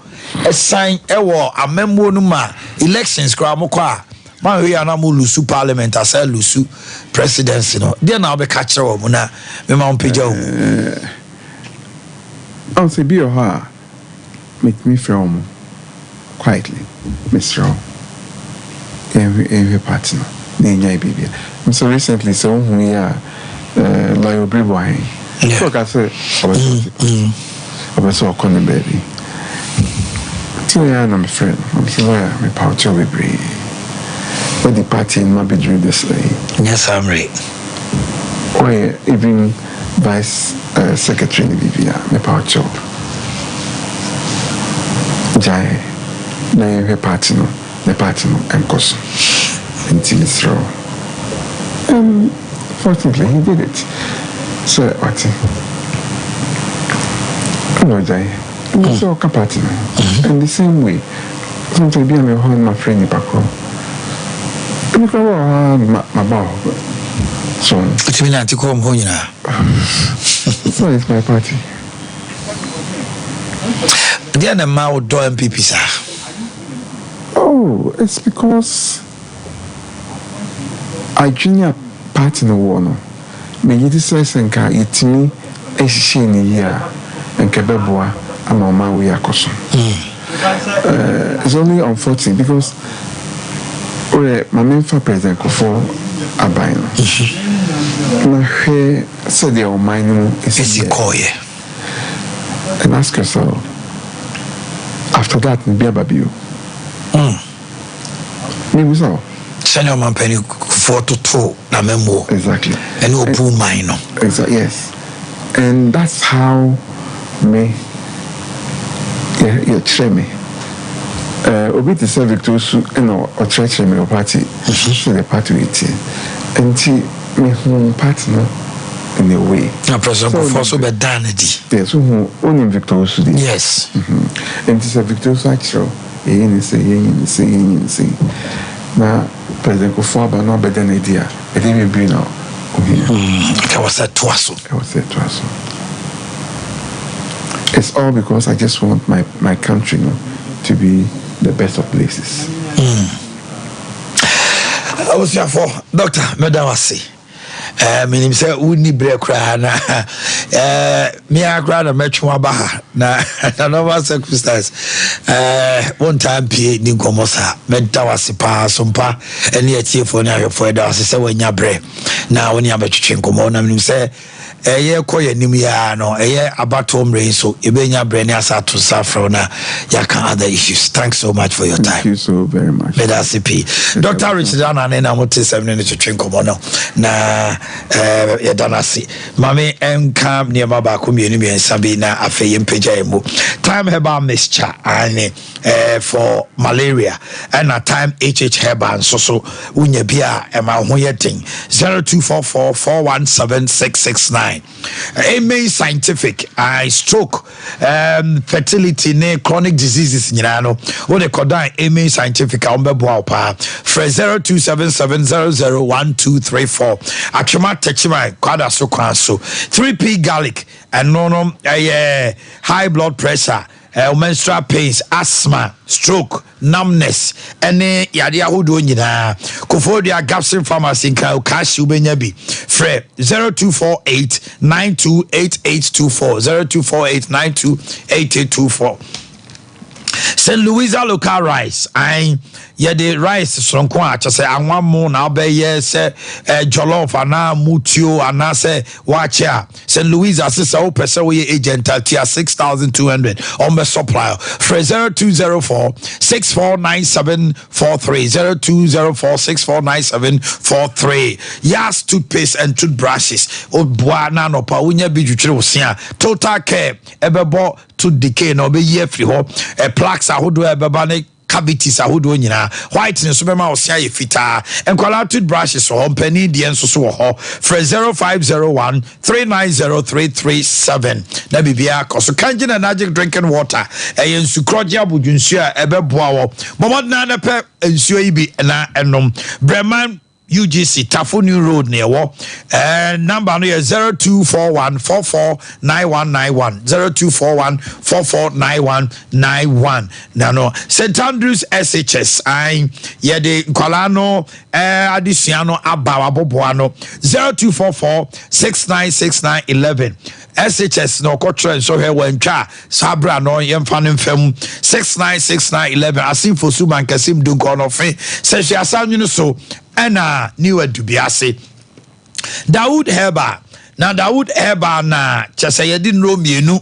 assign ɛwɔ amemmo no ma elections kora mo kɔ a ma we ana mo lusu parliament asa lusu presidency no deɛ na obɛka kyerɛ wo na me ma mpagya wo on se bi o ha make me from quietly Mr. Every partner na nya bibia so recently so hu ya lawyer boy so ka say obeso okon baby so ya na my friend I'm so lawyer me pouch we brave but the party in my bedroom this way yes I'm right or even vice secretary in Bibia me pouch jai na your party no the party no encourage until it's through fortunately he did it so what no jai so party and the same way something be me hold my friend Ipako my bow so it's me not to come home so it's my party the other man do MPP sir oh it's because I junior party no one me yidi senka itimi ehihie ni ya enka beboa ama ma we akoso it's only unfortunate because my main for president for aban na he said the Omanhene is koye and ask yourself after that be ababio me was all senior man penny for to na memo exactly and open mine no exactly yes and that's how me yeah me obi to serve Victor su or church me party so the party with and me home party no in a way na president for so be danity yes who only Victor su yes and to serve Victor su actually yin say na president ko for ba no be dan idea e dey be now I was at twaso it's all because I just want my country to be the best of places. I was here for Dr. Medawasi. Meaning say we need break na me akra na metwa ba na normal circumstance one time pie ni komosa Medawasi pa Sompa ene atie fo ni ahwefo da se wanya bre na woni abetwetwe nkomo na meaning say eye koye nim ya no eye abatom rain so ebenya bre ni asato safro na ya can other issues. Thanks so much for your time. Thank you so very much. Medasi P. Dr. Richard Anane na mote 7 minutes to nkomo no na ya danasi mame enka niema ba ko mienu miensa bi na afeye mpagya emu time herbal mixture ane for malaria and a time HH herbal so unya bia ema ho yetin 0244417669 main scientific stroke fertility ne chronic diseases nyina no wo de kodan main scientific a ombeboa pa for 0277001234 atwema techima kwada so kwan so 3p garlic and no high blood pressure menstrual pains, asthma, stroke, numbness, any yadi ahodo nyina. Kofodia Gapson Pharmacy ka cash ubenya bi. Fre 0248 928824 0248 928824. St. Louisa local rice. The rice sonko a che say anwa mo na obeye se jollof ana mutio ana se wache a St. Louisa sisa o pese we agent at 6200 on the supplier for 0204 649743 0204 649743. Yas toothpaste and toothbrushes o buana no pa unya bi jutwere osia total care ebebo to decay no be ye free ho plaques ahodo ebeba ne cavities ahodo nyina whiteness bema osia ye fita enkwala toothbrushes so penny die enso so ho for 0501 390337 na bibia koso kanjina magic drinking water ensu kroje abudunsu a ebeboa wo momodna na pe ensu yi bi na enom breman UGC Tafuni Road near war number no 0241 449191 0241 449191 no St. Andrews SHS de Kolano Adiciano Abawa Boboano 0244 696911 SHS no kotre so he wentwa sabra no yemfanim fam 696911 asim fosu bankasim do gono fe se hwe asanyu so ena new adubiase Dawood Heba na Dawood Heba na chese yedi nro mienu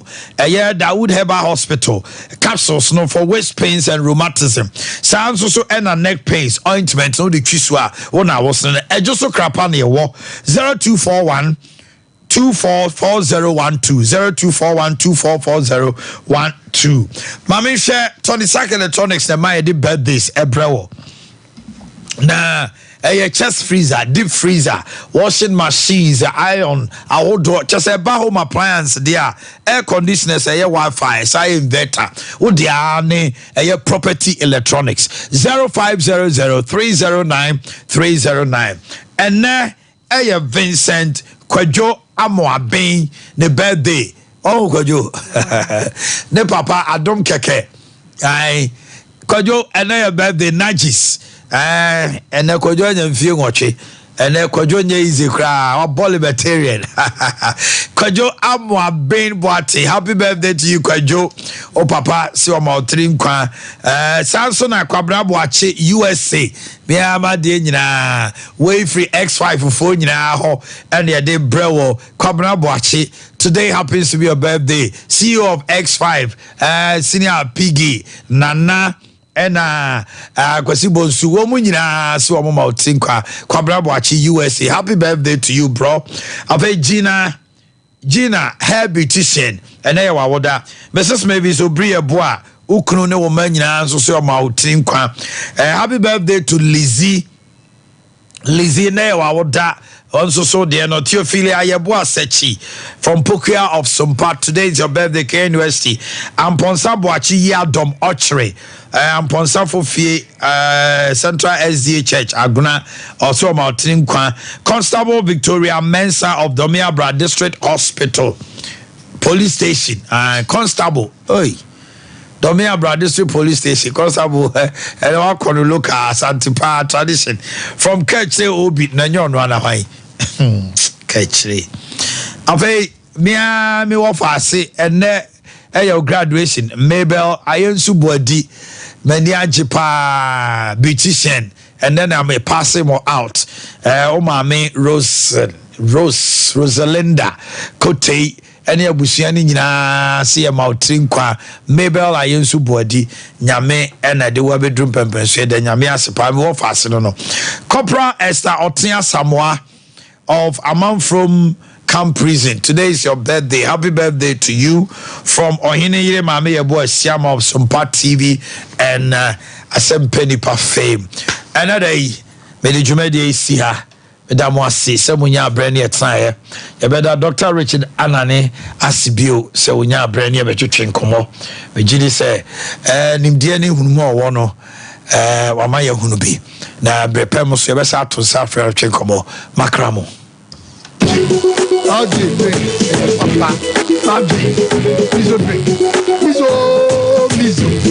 Dawood Heba Hospital capsules no for waist pains and rheumatism sounds also ena neck pains ointment no the twisua wona wosen ejoso krapa na yewo 0241 244012 0241244012 Mami share Tony Sack Electronics na my birthdays ebrewo na a chest freezer, deep freezer, washing machines, iron, outdoor, just a home appliance, there, air conditioners, a Wi-Fi, inverter, a property electronics 0500-309-309 and now a Vincent Kwajo Amoaben the birthday. Oh Kwajo ne papa Adom Keke Kwajo and a birthday Najis. And a kojo nyamfie ngoche and a kojo nye easy cry or libertarian kojo amwa ben boate happy birthday to you kojo o papa si o ma otrim kwa Samson akwabra boache USA me ama de nyina way free X5 for nyina ho and ya de brewo kwabra boache. Today happens to be your birthday. CEO of X5 senior Piggy Nana ena kwasi bonsu wo mu nyina se wo mama otinkwa kwabra boachi USA. Happy birthday to you bro. Afa Gina hair beautician ena ya wawoda Mrs. Mavis Obriye boa ukunu ne wo ma nyina so se wo ma otinkwa. Happy birthday to Lizzie ne ya wawoda also so dear no Theophilia Ayeboa Sechi from Boakye of Sompa. Today is your birthday, KNUST. Amponsa Boachi Yadom Ochre. Amponsa Fofie Central SDA Church Aguna also Martin Kwa. Constable Victoria Mensa of Domiabra District Hospital Police Station. Constable. Oi. Domiabra District Police Station, Constable, and all can look at Santipa tradition from Ketche Obi Nanyon Ranaway. Ketche. Afe, me wafasi, and your graduation, Mabel, Iron Subwadi, Mania Jipa, beautician, and then I may pass him out. Mame Rosalinda, Kote. Any abusiani nyina se mautrin kwa Mabel ayensu body nyame ena de wa bedrum pempenso de nyame asepa me wo fase no Corporal Esther Otia Samoa of Amman from Camp Prison. Today is your birthday. Happy birthday to you from Omanhene Yaw Mame Yebo Siama of Sompa TV and Asempenipa fame. Another me de jumedi si ha Madam Wasi, Samunya Brandy at Sire, a better Dr. Richard Anane, Asibio, Samunya Brandy, but you train como. Virginia say, Nimdiani Humo, Wano, Wamaya Hunubi. Na Brepemos, Yabasa to Safra Chencomo, Macramo. Sabe, miso drink. Miso.